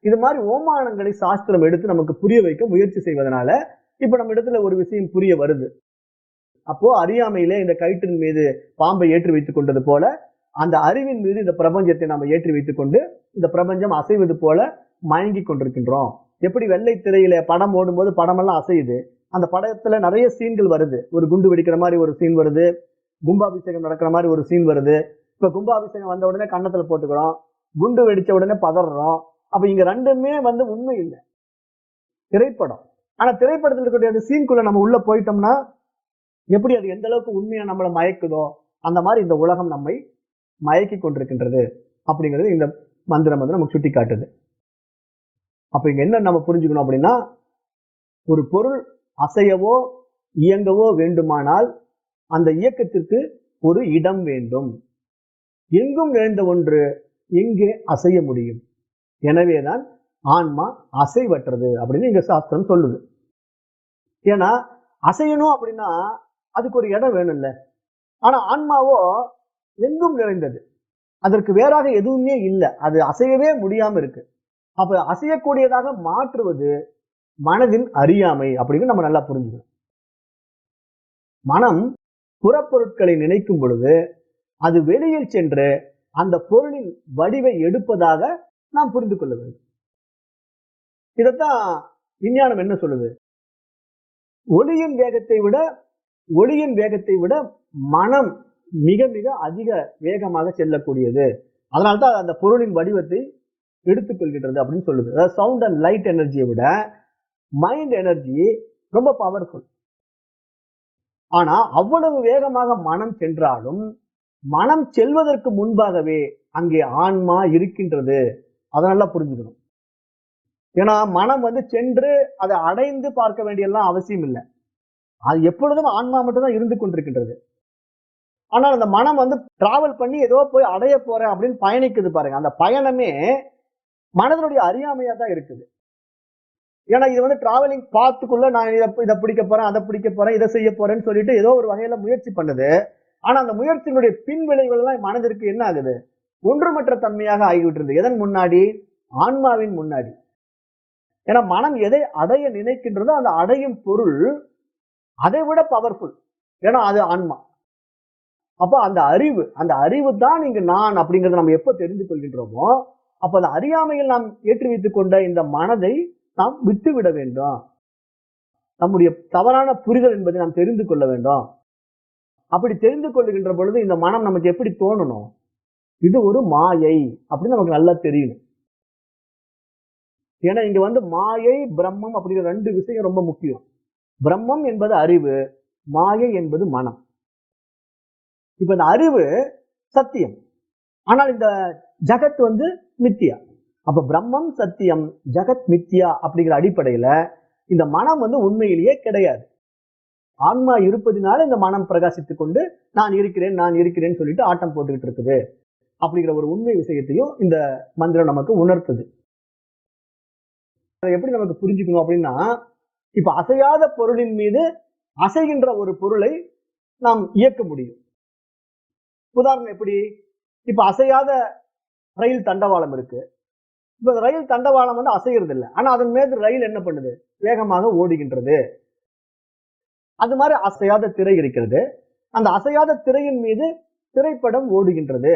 இது மாதிரி ஓமானங்களை சாஸ்திரம் எடுத்து நமக்கு புரிய வைக்க முயற்சி செய்வதனால இப்ப நம்ம இடத்துல ஒரு விஷயம் புரிய வருது. அப்போ அறியாமையிலே இந்த கயிற்றின் மீது பாம்பை ஏற்றி வைத்துக் கொண்டது போல அந்த அறிவின் மீது இந்த பிரபஞ்சத்தை நாம ஏற்றி வைத்துக் கொண்டு இந்த பிரபஞ்சம் அசைவது போல மயங்கி கொண்டிருக்கின்றோம். எப்படி வெள்ளை திரையில படம் ஓடும்போது படமெல்லாம் அசையுது, அந்த படத்துல நிறைய சீன்கள் வருது, ஒரு குண்டு வெடிக்கிற மாதிரி ஒரு சீன் வருது, கும்பாபிஷேகம் நடக்கிற மாதிரி ஒரு சீன் வருது. இப்ப கும்பாபிஷேகம் வந்த உடனே கன்னத்துல போட்டுக்கிறோம், குண்டு வெடிச்ச உடனே பதறோம். அப்ப இங்க ரெண்டுமே உண்மை இல்லை, திரைப்படம். ஆனா திரைப்படத்தில் இருக்கக்கூடிய அந்த சீன்குள்ள நம்ம உள்ள போயிட்டோம்னா எப்படி அது எந்த அளவுக்கு உண்மையா நம்மளை மயக்குதோ அந்த மாதிரி இந்த உலகம் நம்மை மயக்கி கொண்டிருக்கின்றது அப்படிங்கிறது இந்த மந்திரம் நமக்கு சுட்டி காட்டுது. அப்ப இங்க என்ன நம்ம புரிஞ்சுக்கணும் அப்படின்னா, ஒரு பொருள் அசையவோ இயங்கவோ வேண்டுமானால் அந்த இயக்கத்திற்கு ஒரு இடம் வேண்டும். எங்கும் நிறைந்த ஒன்று எங்கே அசைய முடியும்? எனவேதான் ஆன்மா அசைவற்றது அப்படின்னு இங்க சாஸ்திரம் சொல்லுது. ஏன்னா அசையணும் அப்படின்னா அதுக்கு ஒரு இடம் வேணும்ல. ஆனா ஆன்மாவோ எங்கும் நிறைந்தது, அதற்கு வேறாக எதுவுமே இல்லை, அது அசையவே முடியாம இருக்கு. அப்ப அசையக்கூடியதாக மாற்றுவது மனதின் அறியாமை அப்படின்னு நம்ம நல்லா புரிஞ்சுக்கணும். மனம் புறப்பொருட்களை நினைக்கும் பொழுது அது வெளியில் சென்று அந்த பொருளின் வடிவை எடுப்பதாக நாம் புரிந்து கொள்ள வேண்டும். இதத்தான் விஞ்ஞானம் என்ன சொல்லுது, ஒளியின் வேகத்தை விட மனம் மிக மிக அதிக வேகமாக செல்லக்கூடியது, அதனால்தான் அந்த பொருளின் வடிவத்தை எடுத்துக்கொள்கின்றது அப்படின்னு சொல்லுது. அதாவது சவுண்ட் அண்ட் லைட் எனர்ஜியை விட மைண்ட் எனர்ஜி ரொம்ப பவர்ஃபுல். ஆனா அவ்வளவு வேகமாக மனம் சென்றாலும் மனம் செல்வதற்கு முன்பாகவே அங்கே ஆன்மா இருக்கின்றது. அதனால புரிஞ்சுக்கணும். ஏன்னா மனம் சென்று அதை அடைந்து பார்க்க வேண்டியெல்லாம் அவசியம் இல்லை, அது எப்பொழுதும் ஆன்மா மட்டும்தான் இருந்து கொண்டிருக்கின்றது. ஆனால் அந்த மனம் டிராவல் பண்ணி ஏதோ போய் அடைய போறேன் அப்படின்னு பயணிக்குது பாருங்க, அந்த பயணமே மனதனுடைய அறியாமையா தான் இருக்குது. ஏன்னா இது டிராவலிங் பாத்துக்குள்ள நான் இதை பிடிக்க போறேன், அதை பிடிக்க போறேன், இதை செய்ய போறேன்னு சொல்லிட்டு ஏதோ ஒரு வகையில முயற்சி பண்ணுது. ஆனா அந்த முயற்சியினுடைய பின் விளைவுகள் எல்லாம் மனதிற்கு என்ன ஆகுது, ஒன்றுமற்ற தன்மையாக ஆகிவிட்டது. எதன் முன்னாடி? ஆன்மாவின் முன்னாடி. ஏன்னா மனம் எதை அடைய நினைக்கின்றதோ அந்த அடையும் பொருள் அதை விட பவர்ஃபுல், ஏன்னா அது ஆன்மா. அப்ப அந்த அறிவு தான் இங்கு நான் அப்படிங்கறத நம்ம எப்ப தெரிந்து கொள்கின்றோமோ அப்ப அந்த அறியாமையில் நாம் ஏற்றி வைத்துக் கொண்ட இந்த மனதை நாம் விட்டுவிட வேண்டும். நம்முடைய தவறான புரிதல் என்பதை நாம் தெரிந்து கொள்ள வேண்டும். அப்படி தெரிந்து கொள்ளுகின்ற பொழுது இந்த மனம் நமக்கு எப்படி தோணணும், இது ஒரு மாயை அப்படின்னு நமக்கு நல்லா தெரியணும். ஏன்னா இங்க மாயை பிரம்மம் அப்படிங்கிற 2 விஷயம் ரொம்ப முக்கியம். பிரம்மம் என்பது அறிவு, மாயை என்பது மனம். இப்ப இந்த அறிவு சத்தியம், ஆனால் இந்த ஜகத் மித்தியா. அப்ப பிரம்மம் சத்தியம், ஜகத் மித்தியா அப்படிங்கிற அடிப்படையில இந்த மனம் உண்மையிலேயே கிடையாது. ஆன்மா இருப்பதினால இந்த மனம் பிரகாசித்துக் கொண்டு நான் இருக்கிறேன்னு சொல்லிட்டு ஆட்டம் போட்டுக்கிட்டு இருக்குது அப்படிங்கிற ஒரு உண்மை விஷயத்தையும் இந்த மந்திரம் நமக்கு உணர்த்துது. அதை எப்படி நமக்கு புரிஞ்சுக்கணும் அப்படின்னா, இப்ப அசையாத பொருளின் மீது அசைகின்ற ஒரு பொருளை நாம் இயக்க முடியும். உதாரணம் எப்படி? இப்ப அசையாத ரயில் தண்டவாளம் இருக்கு. இப்ப ரயில் தண்டவாளம் வந்து அசைகிறது இல்லை, ஆனா அதன் மீது ரயில் என்ன பண்ணுது? வேகமாக ஓடுகின்றது. அது மாதிரி அசையாத திரை இருக்கிறது. அந்த அசையாத திரையின் மீது திரைப்படம் ஓடுகின்றது.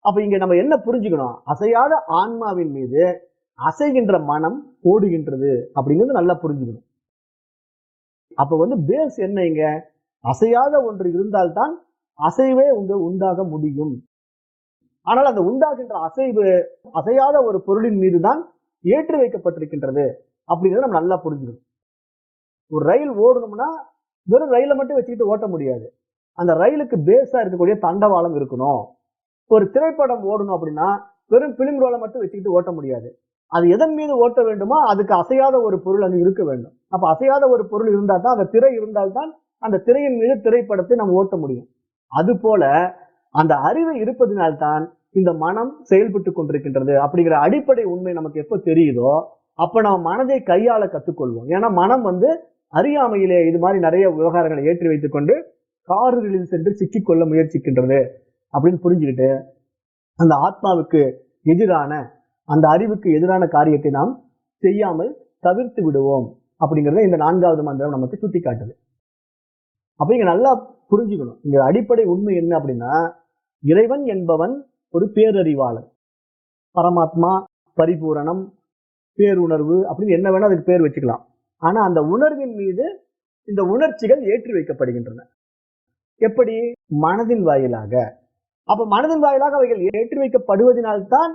அப்ப இங்க நம்ம என்ன புரிஞ்சுக்கணும்? அசையாத ஆன்மாவின் மீது அசைகின்ற மனம் ஓடுகின்றது அப்படிங்கிறது நல்லா புரிஞ்சுக்கணும். அப்ப வந்து பேஸ் என்ன? இங்க அசையாத ஒன்று இருந்தால்தான் அசைவே உண்டாக முடியும். ஆனால் அந்த உண்டாகின்ற அசைவு அசையாத ஒரு பொருளின் மீதுதான் ஏற்றி வைக்கப்பட்டிருக்கின்றது அப்படிங்கிறத நம்ம நல்லா புரிஞ்சுக்கணும். ஒரு ரயில் ஓடணும்னா வெறும் ரயிலை மட்டும் வச்சுக்கிட்டு ஓட்ட முடியாது. அந்த ரயிலுக்கு பேஸா இருக்கக்கூடிய தண்டவாளம் இருக்கணும். ஒரு திரைப்படம் ஓடணும் அப்படின்னா வெறும் பிலிம் ரோலை மட்டும் வச்சுக்கிட்டு ஓட்ட முடியாது. அது எதன் மீது ஓட்ட வேண்டுமோ அதுக்கு அசையாத ஒரு பொருள் அங்கு இருக்க வேண்டும். அப்ப அசையாத ஒரு பொருள் இருந்தால் தான், அந்த திரை இருந்தால்தான் அந்த திரையின் மீது திரைப்படத்தை நம்ம ஓட்ட முடியும். அது போல அந்த அறிவு இருப்பதினால்தான் இந்த மனம் செயல்பட்டு கொண்டிருக்கின்றது அப்படிங்கிற அடிப்படை உண்மை நமக்கு எப்ப தெரியுதோ அப்ப நம்ம மனதை கையாள கத்துக்கொள்வோம். ஏன்னா மனம் வந்து அறியாமையிலே இது மாதிரி நிறைய விவகாரங்களை ஏற்றி வைத்துக் கொண்டு கார்களில் சென்று சிக்கிக்கொள்ள முயற்சிக்கின்றது அப்படின்னு புரிஞ்சுக்கிட்டு அந்த ஆத்மாவுக்கு எதிரான, அந்த அறிவுக்கு எதிரான காரியத்தை நாம் செய்யாமல் தவிர்த்து விடுவோம் அப்படிங்கறத இந்த 4வது மந்திரம் நமக்கு சுட்டி காட்டுது. அப்ப இங்க நல்லா புரிஞ்சுக்கணும். இங்க அடிப்படை உண்மை என்ன அப்படின்னா, இறைவன் என்பவன் ஒரு பேரறிவாளன், பரமாத்மா, பரிபூரணம், பேருணர்வு அப்படின்னு என்ன வேணா அதுக்கு பேர் வச்சுக்கலாம். ஆனா அந்த உணர்வின் மீது இந்த உணர்ச்சிகள் ஏற்றி வைக்கப்படுகின்றன. எப்படி? மனதின் வாயிலாக. அப்ப மனதின் வாயிலாக அவைகள் ஏற்றி வைக்கப்படுவதனால்தான்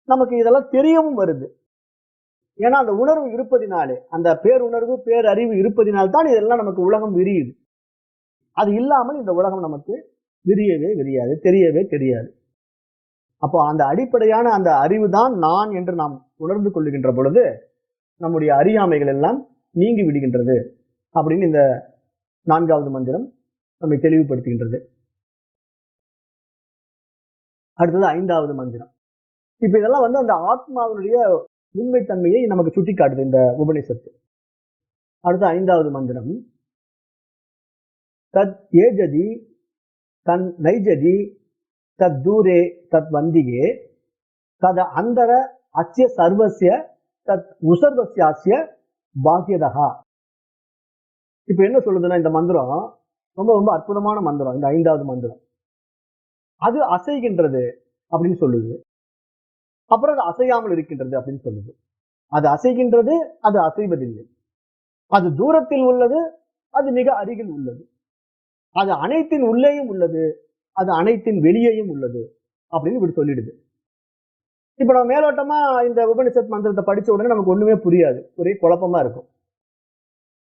நமக்கு இதெல்லாம் தெரியவும் வருது. ஏன்னா அந்த உணர்வு இருப்பதினாலே, அந்த பேருணர்வு பேரறிவு இருப்பதினால்தான் இதெல்லாம் நமக்கு உலகம் விரியுது. அது இல்லாமல் இந்த உலகம் நமக்கு விரியவே விரியாது, தெரியவே தெரியாது. அப்போ அந்த அடிப்படையான அந்த அறிவு தான் நான் என்று நாம் உணர்ந்து கொள்ளுகின்ற பொழுது நம்முடைய அறியாமைகள் எல்லாம் நீங்கி விடுகின்றது அப்படின்னு இந்த 4வது மந்திரம் நம்மை தெளிவுபடுத்துகின்றது. அடுத்தது 5வது மந்திரம். இப்ப இதெல்லாம் வந்து அந்த ஆத்மாவுடைய உண்மைத்தன்மையை நமக்கு சுட்டி காட்டுது இந்த உபநிஷத்து. அடுத்து 5வது மந்திரம். தத் ஏஜதி தன் நைஜதி தத் தூரே தத் வந்திகே தத அந்தர அஸ்ய சர்வஸ்ய தத் உசர்வஸ்யாஸ்ய பாக்யதஹா. இப்ப என்ன சொல்லுதுன்னா இந்த மந்திரம் ரொம்ப ரொம்ப அற்புதமான மந்திரம். இந்த 5வது மந்திரம் அது அசைகின்றது அப்படின்னு சொல்லுது. அப்புறம் அது அசையாமல் இருக்கின்றது அப்படின்னு சொல்லுது. அது அசைகின்றது, அது அசைவதில்லை. அது தூரத்தில் உள்ளது, அது மிக அருகில் உள்ளது. அது அனைத்தின் உள்ளேயும் உள்ளது, அது அனைத்தின் வெளியேயும் உள்ளது அப்படின்னு இப்படி சொல்லிடுது. இப்ப நம்ம மேலோட்டமா இந்த உபனிஷத் மந்திரத்தை படிச்ச உடனே நமக்கு ஒண்ணுமே புரியாது, ஒரே குழப்பமா இருக்கும்.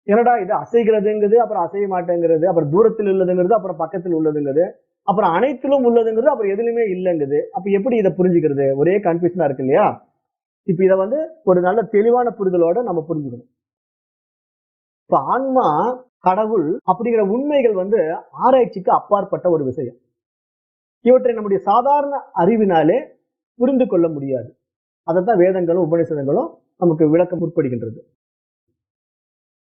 என்னடா இது அசைகிறதுங்கிறது, அப்புறம் அசைய மாட்டேங்கிறது, அப்புறம் தூரத்தில் உள்ளதுங்கிறது, அப்புறம் பக்கத்தில் உள்ளதுங்கிறது, அப்புறம் அனைத்திலும் உள்ளதுங்கிறது, அப்புறம் எதுலையுமே இல்லைங்குது. அப்ப எப்படி இதை புரிஞ்சுக்கிறது? ஒரே கன்ஃபியூஷனா இருக்கு இல்லையா? இப்ப இதை வந்து ஒரு நல்ல தெளிவான புரிதலோட நம்ம புரிஞ்சுக்கணும். இப்ப ஆன்மா, கடவுள் அப்படிங்கிற உண்மைகள் வந்து ஆராய்ச்சிக்கு அப்பாற்பட்ட ஒரு விஷயம். இவற்றை நம்முடைய சாதாரண அறிவினாலே புரிந்து கொள்ள முடியாது. அதைத்தான் வேதங்களும் உபநிஷதங்களும் நமக்கு விளக்க முற்படுகின்றது.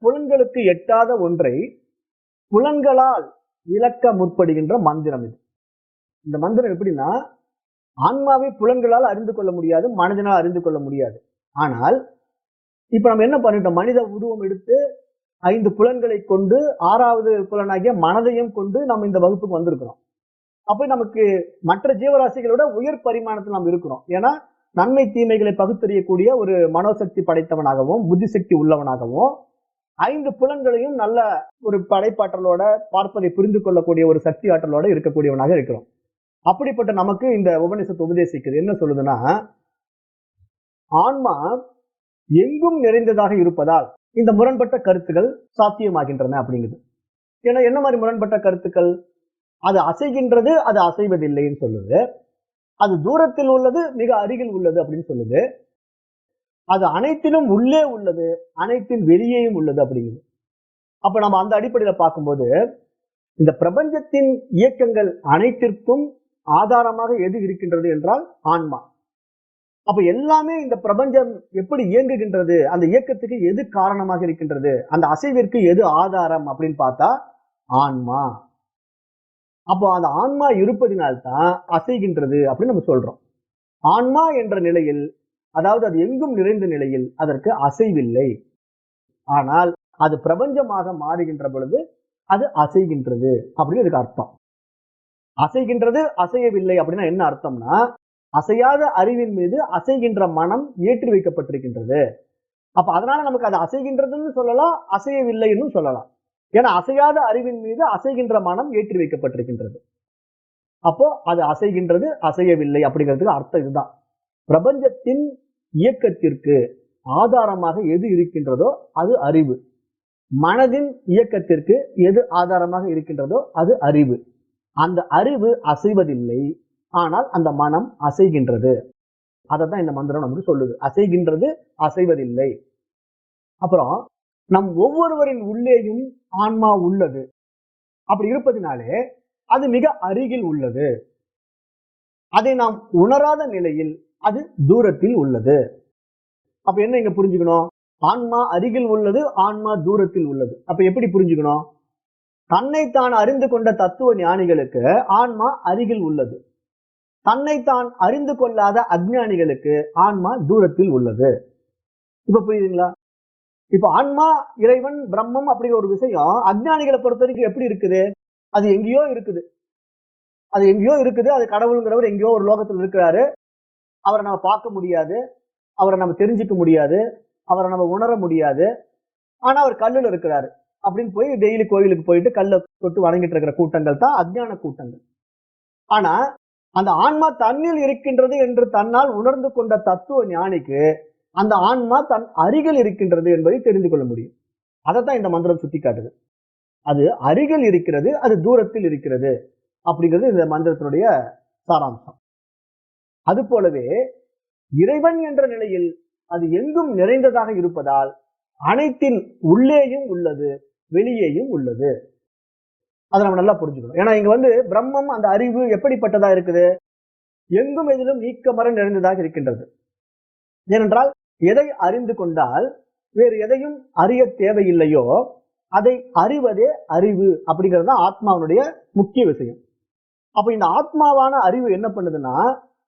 புலன்களுக்கு எட்டாத ஒன்றை புலன்களால் விளக்க முற்படுகின்ற மந்திரம் இது. இந்த மந்திரம் எப்படின்னா, ஆன்மாவை புலன்களால் அறிந்து கொள்ள முடியாது, மனதினால் அறிந்து கொள்ள முடியாது. ஆனால் இப்ப நம்ம என்ன பண்ணிட்டோம்? மனித உருவம் எடுத்து 5 புலன்களை கொண்டு 6வது புலனாகிய மனதையும் கொண்டு நம்ம இந்த வகுப்புக்கு வந்திருக்கிறோம். அப்ப நமக்கு மற்ற ஜீவராசிகளோட உயர் பரிமாணத்தில் நாம் இருக்கிறோம். ஏன்னா நன்மை தீமைகளை பகுத்தறியக்கூடிய ஒரு மனோசக்தி படைத்தவனாகவும் புத்தி சக்தி உள்ளவனாகவும் 5 புலன்களையும் நல்ல ஒரு படைப்பாற்றலோட, பார்ப்பதை புரிந்து கொள்ளக்கூடிய ஒரு சக்தி ஆற்றலோட இருக்கக்கூடியவனாக இருக்கிறோம். அப்படிப்பட்ட நமக்கு இந்த உபநிஷத்து உபதேசிக்குது. என்ன சொல்லுதுன்னா, ஆன்மா எங்கும் நிறைந்ததாக இருப்பதால் இந்த முரண்பட்ட கருத்துக்கள் சாத்தியமாகின்றன அப்படிங்குது. ஏன்னா என்ன மாதிரி முரண்பட்ட கருத்துக்கள்? அது அசைகின்றது, அது அசைவதில்லைன்னு சொல்லுது. அது தூரத்தில் உள்ளது, மிக அருகில் உள்ளது அப்படின்னு சொல்லுது. அது அனைத்திலும் உள்ளே உள்ளது, அனைத்தின் வெளியேயும் உள்ளது அப்படிங்குது. அப்ப நம்ம அந்த அடிப்படையில பார்க்கும்போது இந்த பிரபஞ்சத்தின் இயக்கங்கள் அனைத்திற்கும் ஆதாரமாக எது இருக்கின்றது என்றால் ஆன்மா. அப்ப எல்லாமே இந்த பிரபஞ்சம் எப்படி இயங்குகின்றது, அந்த இயக்கத்துக்கு எது காரணமாக இருக்கின்றது, அந்த அசைவிற்கு எது ஆதாரம் அப்படின்னு பார்த்தா ஆன்மா. அப்போ அந்த ஆன்மா இருப்பதினால்தான் அசைகின்றது அப்படின்னு நம்ம சொல்றோம். ஆன்மா என்ற நிலையில், அதாவது அது எங்கும் நிறைந்த நிலையில் அதற்கு அசைவில்லை. ஆனால் அது பிரபஞ்சமாக மாறுகின்ற பொழுது அது அசைகின்றது அப்படின்னு இதுக்கு அர்த்தம். அசைகின்றது அசையவில்லை அப்படின்னா என்ன அர்த்தம்னா, அசையாத அறிவின் மீது அசைகின்ற மனம் ஏற்றி வைக்கப்பட்டிருக்கின்றது. அப்ப அதனால நமக்கு அது அசைகின்றதுன்னு சொல்லலாம், அசையவில்லைன்னு சொல்லலாம். ஏன்னா அசையாத அறிவின் மீது அசைகின்ற மனம் ஏற்றி வைக்கப்பட்டிருக்கின்றது. அப்போ அது அசைகின்றது அசையவில்லை அப்படிங்கிறதுக்கு அர்த்தம் இதுதான். பிரபஞ்சத்தின் இயக்கத்திற்கு ஆதாரமாக எது இருக்கின்றதோ அது அறிவு. மனதின் இயக்கத்திற்கு எது ஆதாரமாக இருக்கின்றதோ அது அறிவு. அந்த அறிவு அசைவதில்லை, ஆனால் அந்த மனம் அசைகின்றது. அதத்தான் இந்த மந்திரம் நமக்கு சொல்லுது. அசைகின்றது அசைவதில்லை. அப்புறம் நம் ஒவ்வொருவரின் உள்ளேயும் ஆன்மா உள்ளது. அப்படி இருப்பதினாலே அது மிக அருகில் உள்ளது. அதை நாம் உணராத நிலையில் அது தூரத்தில் உள்ளது. அப்ப என்ன இங்க புரிஞ்சுக்கணும்? ஆன்மா அருகில் உள்ளது, ஆன்மா தூரத்தில் உள்ளது. அப்ப எப்படி புரிஞ்சுக்கணும்? தன்னைத்தான் அறிந்து கொண்ட தத்துவ ஞானிகளுக்கு ஆன்மா அருகில் உள்ளது. தன்னைத்தான் அறிந்து கொள்ளாத அஞ்ஞானிகளுக்கு ஆன்மா தூரத்தில் உள்ளது. இப்ப புரியுதுங்களா? இப்ப ஆன்மா, இறைவன், பிரம்மம் அப்படிங்கிற ஒரு விஷயம் அஞ்ஞானிகளை பொறுத்த வரைக்கும் எப்படி இருக்குது? அது எங்கேயோ இருக்குது. அது எங்கேயோ இருக்குது. அது கடவுளுங்கிறவர் எங்கேயோ ஒரு லோகத்தில் இருக்கிறாரு. அவரை நம்ம பார்க்க முடியாது, அவரை நம்ம தெரிஞ்சுக்க முடியாது, அவரை நம்ம உணர முடியாது. ஆனா அவர் கல்லுல இருக்கிறாரு அப்படின்னு போய் டெய்லி கோயிலுக்கு போயிட்டு கல்லை தொட்டு வணங்கிட்டு இருக்கிற கூட்டங்கள் தான் அஞ்ஞான கூட்டங்கள். ஆனா அந்த ஆன்மா தன்னில் இருக்கின்றது என்று தன்னால் உணர்ந்து கொண்ட தத்துவ ஞானிக்கு அந்த ஆன்மா தன் அருகில் இருக்கின்றது என்பதை தெரிந்து கொள்ள முடியும். அதைத்தான் இந்த மந்திரம் சுட்டி காட்டுது. அது அருகில் இருக்கிறது, அது தூரத்தில் இருக்கிறது அப்படிங்கிறது இந்த மந்திரத்தினுடைய சாராம்சம். அது போலவே இறைவன் என்ற நிலையில் அது எங்கும் நிறைந்ததாக இருப்பதால் அனைத்தின் உள்ளேயும் உள்ளது, வெளியேயும் உள்ளது. அதை நம்ம நல்லா புரிஞ்சுக்கணும். ஏன்னா இங்க பிரம்மம், அந்த அறிவு எப்படிப்பட்டதா இருக்குது? எங்கும் எதிலும் நீக்கமர நிறைந்ததாக இருக்கின்றது. ஏனென்றால் எதை அறிந்து கொண்டால் வேறு எதையும் அறிய தேவையில்லையோ அதை அறிவதே அறிவு அப்படிங்கிறது தான் ஆத்மாவுடைய முக்கிய விஷயம். அப்ப இந்த ஆத்மாவான அறிவு என்ன பண்ணுதுன்னா,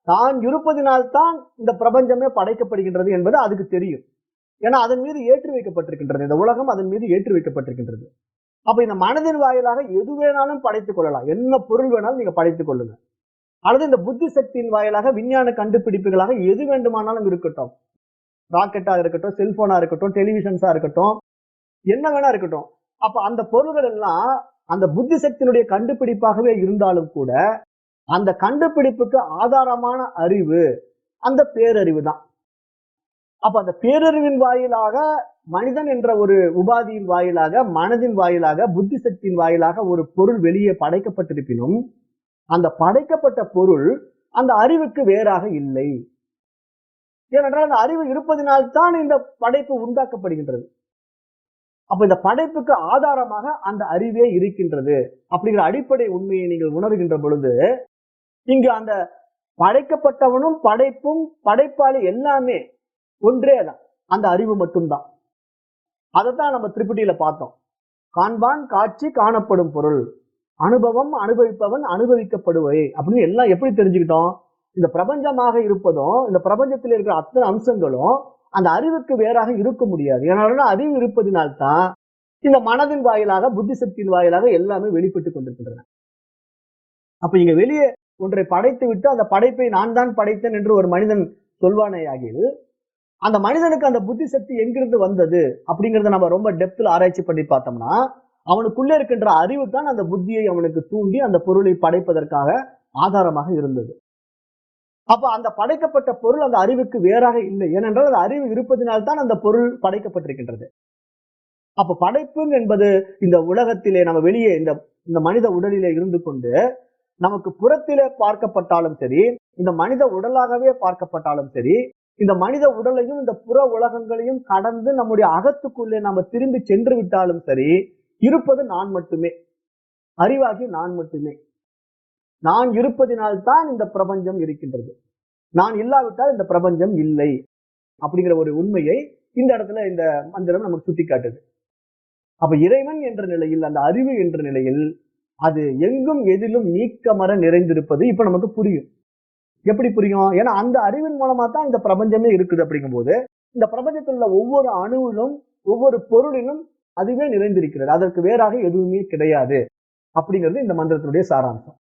தான் இருப்பதினால்தான் இந்த பிரபஞ்சமே படைக்கப்படுகின்றது என்பது அதுக்கு தெரியும். ஏன்னா அதன் மீது ஏற்றி வைக்கப்பட்டிருக்கின்றது, இந்த உலகம் அதன் மீது ஏற்றி வைக்கப்பட்டிருக்கின்றது. அப்ப இந்த மனதின் வாயிலாக எது வேணாலும் படைத்துக் கொள்ளலாம், என்ன பொருள் வேணாலும் நீங்க படைத்துக் கொள்ளுங்க. அல்லது இந்த புத்தி சக்தியின் வாயிலாக விஞ்ஞான கண்டுபிடிப்புகளாக எது வேண்டுமானாலும் இருக்கட்டும், ராக்கெட்டா இருக்கட்டும், செல்போனா இருக்கட்டும், டெலிவிஷன்ஸா இருக்கட்டும், என்ன வேணா இருக்கட்டும். அப்ப அந்த பொருள்கள் எல்லாம் அந்த புத்தி சக்தியினுடைய கண்டுபிடிப்பாகவே இருந்தாலும் கூட அந்த கண்டுபிடிப்புக்கு ஆதாரமான அறிவு அந்த பேரறிவு தான். அப்ப அந்த பேரறிவின் வாயிலாக மனிதன் என்ற ஒரு உபாதியின் வாயிலாக, மனதின் வாயிலாக, புத்தி சக்தியின் வாயிலாக ஒரு பொருள் வெளியே படைக்கப்பட்டிருப்பினும் அந்த படைக்கப்பட்ட பொருள் அந்த அறிவுக்கு வேறாக இல்லை. ஏனென்றால் அந்த அறிவு இருப்பதினால்தான் இந்த படைப்பு உண்டாக்கப்படுகின்றது. அப்ப இந்த படைப்புக்கு ஆதாரமாக அந்த அறிவே இருக்கின்றது அப்படிங்கிற அடிப்படை உண்மையை நீங்கள் உணர்கின்ற பொழுது இங்கு அந்த படைக்கப்பட்டவனும் படைப்பும் படைப்பாளி எல்லாமே ஒன்றே தான், அந்த அறிவு மட்டும்தான். அதைத்தான் நம்ம திரிபுட்டியில பார்த்தோம். காண்பான் காட்சி காணப்படும் பொருள், அனுபவம் அனுபவிப்பவன் அனுபவிக்கப்படுவை அப்படின்னு எல்லாம் எப்படி தெரிஞ்சுக்கிட்டோம்? இந்த பிரபஞ்சமாக இருப்பதும் இந்த பிரபஞ்சத்தில் இருக்கிற அத்தனை அம்சங்களும் அந்த அறிவுக்கு வேறாக இருக்க முடியாது. ஏன்னா அறிவு இருப்பதினால்தான் இந்த மனதின் வாயிலாக, புத்தி சக்தியின் வாயிலாக எல்லாமே வெளிப்பட்டுக் கொண்டிருக்கின்றன. அப்ப இங்க வெளியே ஒன்றை படைத்து விட்டு அந்த படைப்பை நான் தான் படைத்தேன் என்று ஒரு மனிதன் சொல்வானேயாகில் அந்த மனிதனுக்கு அந்த புத்தி சக்தி எங்கிருந்து வந்தது அப்படிங்கறத நம்ம ரொம்ப டெப்த்ல ஆராய்ச்சி பண்ணி பார்த்தோம்னா அவனுக்குள்ளே இருக்கின்ற அறிவு தான் அந்த புத்தியை அவனுக்கு தூண்டி அந்த பொருளை படைப்பதற்காக ஆதாரமாக இருந்தது. அப்ப அந்த படைக்கப்பட்ட பொருள் அந்த அறிவுக்கு வேறாக இல்லை. ஏனென்றால் அந்த அறிவு இருப்பதினால்தான் அந்த பொருள் படைக்கப்பட்டிருக்கின்றது. அப்ப படைப்பு என்பது இந்த உலகத்திலே நம்ம வெளியே இந்த மனித உடலிலே இருந்து கொண்டு நமக்கு புறத்திலே பார்க்கப்பட்டாலும் சரி, இந்த மனித உடலாகவே பார்க்கப்பட்டாலும் சரி, இந்த மனித உடலையும் இந்த புற உலகங்களையும் கடந்து நம்முடைய அகத்துக்குள்ளே நம்ம திரும்பி சென்று விட்டாலும் சரி, இருப்பது நான் மட்டுமே, அறிவாகி நான் மட்டுமே. நான் இருப்பதினால் தான் இந்த பிரபஞ்சம் இருக்கின்றது. நான் இல்லாவிட்டால் இந்த பிரபஞ்சம் இல்லை அப்படிங்கிற ஒரு உண்மையை இந்த இடத்துல இந்த மந்திரம் நமக்கு சுட்டி காட்டுது. அப்ப இறைவன் என்ற நிலையில், அந்த அறிவு என்ற நிலையில் அது எங்கும் எதிலும் நீக்கமர நிறைந்திருப்பது இப்ப நமக்கு புரியும். எப்படி புரியும்? ஏன்னா அந்த அறிவின் மூலமா தான் இந்த பிரபஞ்சமே இருக்குது. அப்படிங்கும் போது இந்த பிரபஞ்சத்தில் உள்ள ஒவ்வொரு அணுவிலும் ஒவ்வொரு பொருளிலும் அதுவே நிறைந்திருக்கிறது. அதற்கு வேறாக எதுவுமே கிடையாது அப்படிங்கிறது இந்த மந்திரத்தினுடைய சாராம்சம்.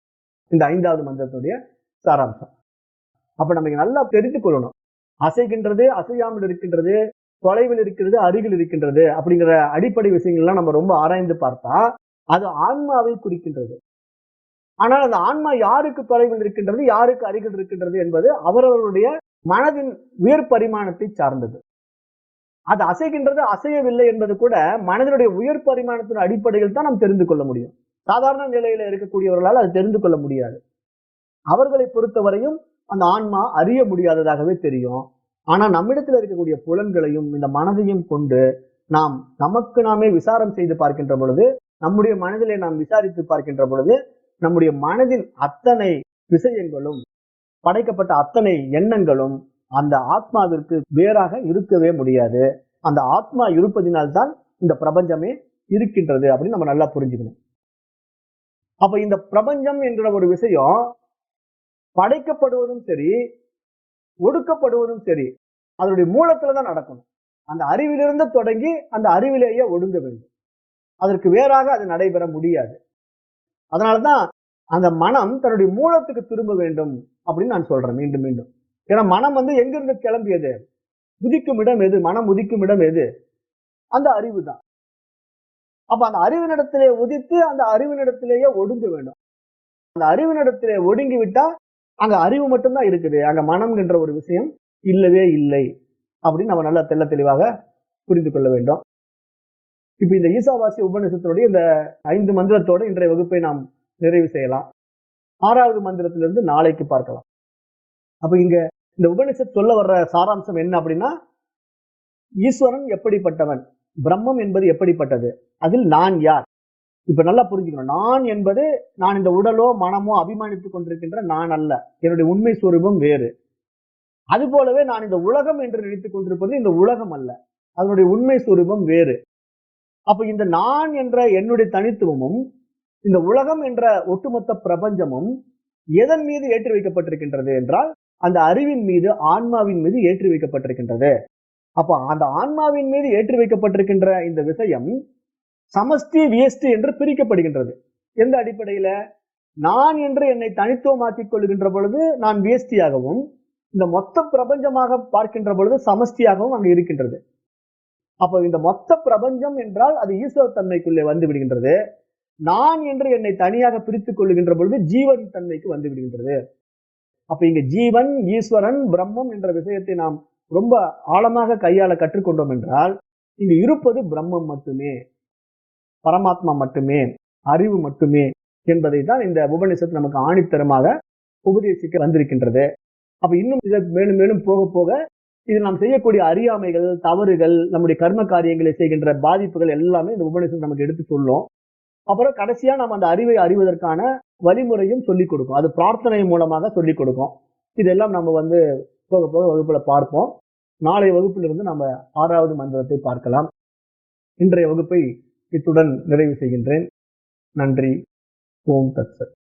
இந்த 5வது மந்திரத்தினுடைய சாராம்சம். அப்ப நம்ம நல்லா தெரிந்து கொள்ளணும். அசைகின்றது, அசையாமல் இருக்கின்றது, தொலைவில் இருக்கிறது, அருகில் இருக்கின்றது அப்படிங்கிற அடிப்படை விஷயங்கள்லாம் நம்ம ரொம்ப ஆராய்ந்து பார்த்தா அது ஆன்மாவை குறிக்கின்றது. ஆனால் அந்த ஆன்மா யாருக்கு தொலைவில் இருக்கின்றது, யாருக்கு அருகில் இருக்கின்றது என்பது அவரவருடைய மனதின் உயர் பரிமாணத்தை சார்ந்தது. அது அசைகின்றது, அசையவில்லை என்பது கூட மனதினுடைய உயர் பரிமாணத்தின் அடிப்படையில் தான் நாம் தெரிந்து கொள்ள முடியும். சாதாரண நிலையில இருக்கக்கூடியவர்களால் அது தெரிந்து கொள்ள முடியாது. அவர்களை பொறுத்தவரையும் அந்த ஆன்மா அறிய முடியாததாகவே தெரியும். ஆனா நம்மிடத்தில் இருக்கக்கூடிய புலன்களையும் இந்த மனதையும் கொண்டு நாம் நமக்கு நாமே விசாரம் செய்து பார்க்கின்ற பொழுது, நம்முடைய மனதிலே நாம் விசாரித்து பார்க்கின்ற பொழுது, நம்முடைய மனதின் அத்தனை விஷயங்களும், படைக்கப்பட்ட அத்தனை எண்ணங்களும் அந்த ஆத்மாவிற்கு வேறாக இருக்கவே முடியாது. அந்த ஆத்மா இருப்பதினால்தான் இந்த பிரபஞ்சமே இருக்கின்றது அப்படின்னு நம்ம நல்லா புரிஞ்சுக்கணும். அப்ப இந்த பிரபஞ்சம் என்கிற ஒரு விஷயம் படைக்கப்படுவதும் சரி, ஒடுக்கப்படுவதும் சரி, அதனுடைய மூலத்துலதான் நடக்கணும். அந்த அறிவிலிருந்து தொடங்கி அந்த அறிவிலேயே ஒடுங்க வேண்டும். அதற்கு வேறாக அது நடைபெற முடியாது. அதனாலதான் அந்த மனம் தன்னுடைய மூலத்துக்கு திரும்ப வேண்டும் அப்படின்னு நான் சொல்றேன் மீண்டும் மீண்டும். ஏன்னா மனம் எங்கிருந்து கிளம்பியது? உதிக்கும் இடம் எது? மனம் உதிக்கும் இடம் எது? அந்த அறிவு தான். அப்ப அந்த அறிவினிடத்திலே உதித்து அந்த அறிவினிடத்திலேயே ஒடுங்க வேண்டும். அந்த அறிவினிடத்திலே ஒடுங்கி விட்டா அங்க அறிவு மட்டும்தான் இருக்குது. அங்க மனம் என்ற ஒரு விஷயம் இல்லவே இல்லை அப்படின்னு நம்ம நல்லா தெள்ள தெளிவாக புரிந்து கொள்ள வேண்டும். இப்ப இந்த ஈசாவாசிய உபநிஷத்தினுடைய இந்த 5 மந்திரத்தோட இன்றைய வகுப்பை நாம் நிறைவு செய்யலாம். 6வது மந்திரத்திலிருந்து நாளைக்கு பார்க்கலாம். அப்ப இங்க இந்த உபநிஷத் சொல்ல வர்ற சாராம்சம் என்ன அப்படின்னா, ஈஸ்வரன் எப்படிப்பட்டவன், பிரம்மம் என்பது எப்படிப்பட்டது, அதில் நான் யார். இப்ப நல்லா புரிஞ்சுக்கணும். நான் என்பது நான் இந்த உடலோ மனமோ அபிமானித்துக் கொண்டிருக்கின்ற நான் அல்ல. என்னுடைய உண்மை சுரூபம் வேறு. அது போலவே நான் இந்த உலகம் என்று நினைத்துக் கொண்டிருப்பது இந்த உலகம் அல்ல, அதனுடைய உண்மை சுரூபம் வேறு. அப்ப இந்த நான் என்ற என்னுடைய தனித்துவமும் இந்த உலகம் என்ற ஒட்டுமொத்த பிரபஞ்சமும் எதன் மீது ஏற்றி வைக்கப்பட்டிருக்கின்றது என்றால் அந்த அறிவின் மீது, ஆன்மாவின் மீது ஏற்றி வைக்கப்பட்டிருக்கின்றது. அப்ப அந்த ஆன்மாவின் மீது ஏற்றி வைக்கப்பட்டிருக்கின்ற இந்த விஷயம் சமஷ்டி வியஷ்டி என்று பிரிக்கப்படுகின்றது. எந்த அடிப்படையில? நான் என்று என்னை தனித்துவமாக்கிக் கொள்கின்ற பொழுது நான் வியஷ்டியாகவும், இந்த மொத்த பிரபஞ்சமாக பார்க்கின்ற பொழுது சமஷ்டியாகவும் அங்கு இருக்கின்றது. அப்ப இந்த மொத்த பிரபஞ்சம் என்றால் அது ஈஸ்வர தன்மைக்குள்ளே வந்து விடுகின்றது. நான் என்று என்னை தனியாக பிரித்துக் கொள்ளுகின்ற பொழுது ஜீவன் தன்மைக்கு வந்து விடுகின்றது. அப்ப இங்க ஜீவன், ஈஸ்வரன், பிரம்மம் என்ற விஷயத்தை நாம் ரொம்ப ஆழமாக கையாள கற்றுக்கொண்டோம் என்றால் இங்கு இருப்பது பிரம்மம் மட்டுமே, பரமாத்மா மட்டுமே, அறிவு மட்டுமே என்பதை தான் இந்த உபநிஷத்து நமக்கு ஆணித்தரமாக உபதேசிக்க வந்திருக்கின்றது. அப்ப இன்னும் இதை மேலும் மேலும் போக போக இது நாம் செய்யக்கூடிய அறியாமைகள், தவறுகள், நம்முடைய கர்ம காரியங்களை செய்கின்ற பாதிப்புகள் எல்லாமே இந்த உபநிஷத்து நமக்கு எடுத்து சொல்லும். அப்புறம் கடைசியா நம்ம அந்த அறிவை அறிவதற்கான வழிமுறையும் சொல்லிக் கொடுக்கும். அது பிரார்த்தனை மூலமாக சொல்லிக் கொடுக்கும். இதெல்லாம் நம்ம போக போக வகுப்புல பார்ப்போம். நாளைய வகுப்பிலிருந்து நம்ம 6வது மந்திரத்தை பார்க்கலாம். இன்றைய வகுப்பை இத்துடன் நிறைவு செய்கின்றேன். நன்றி. ஓம் தத் சத்.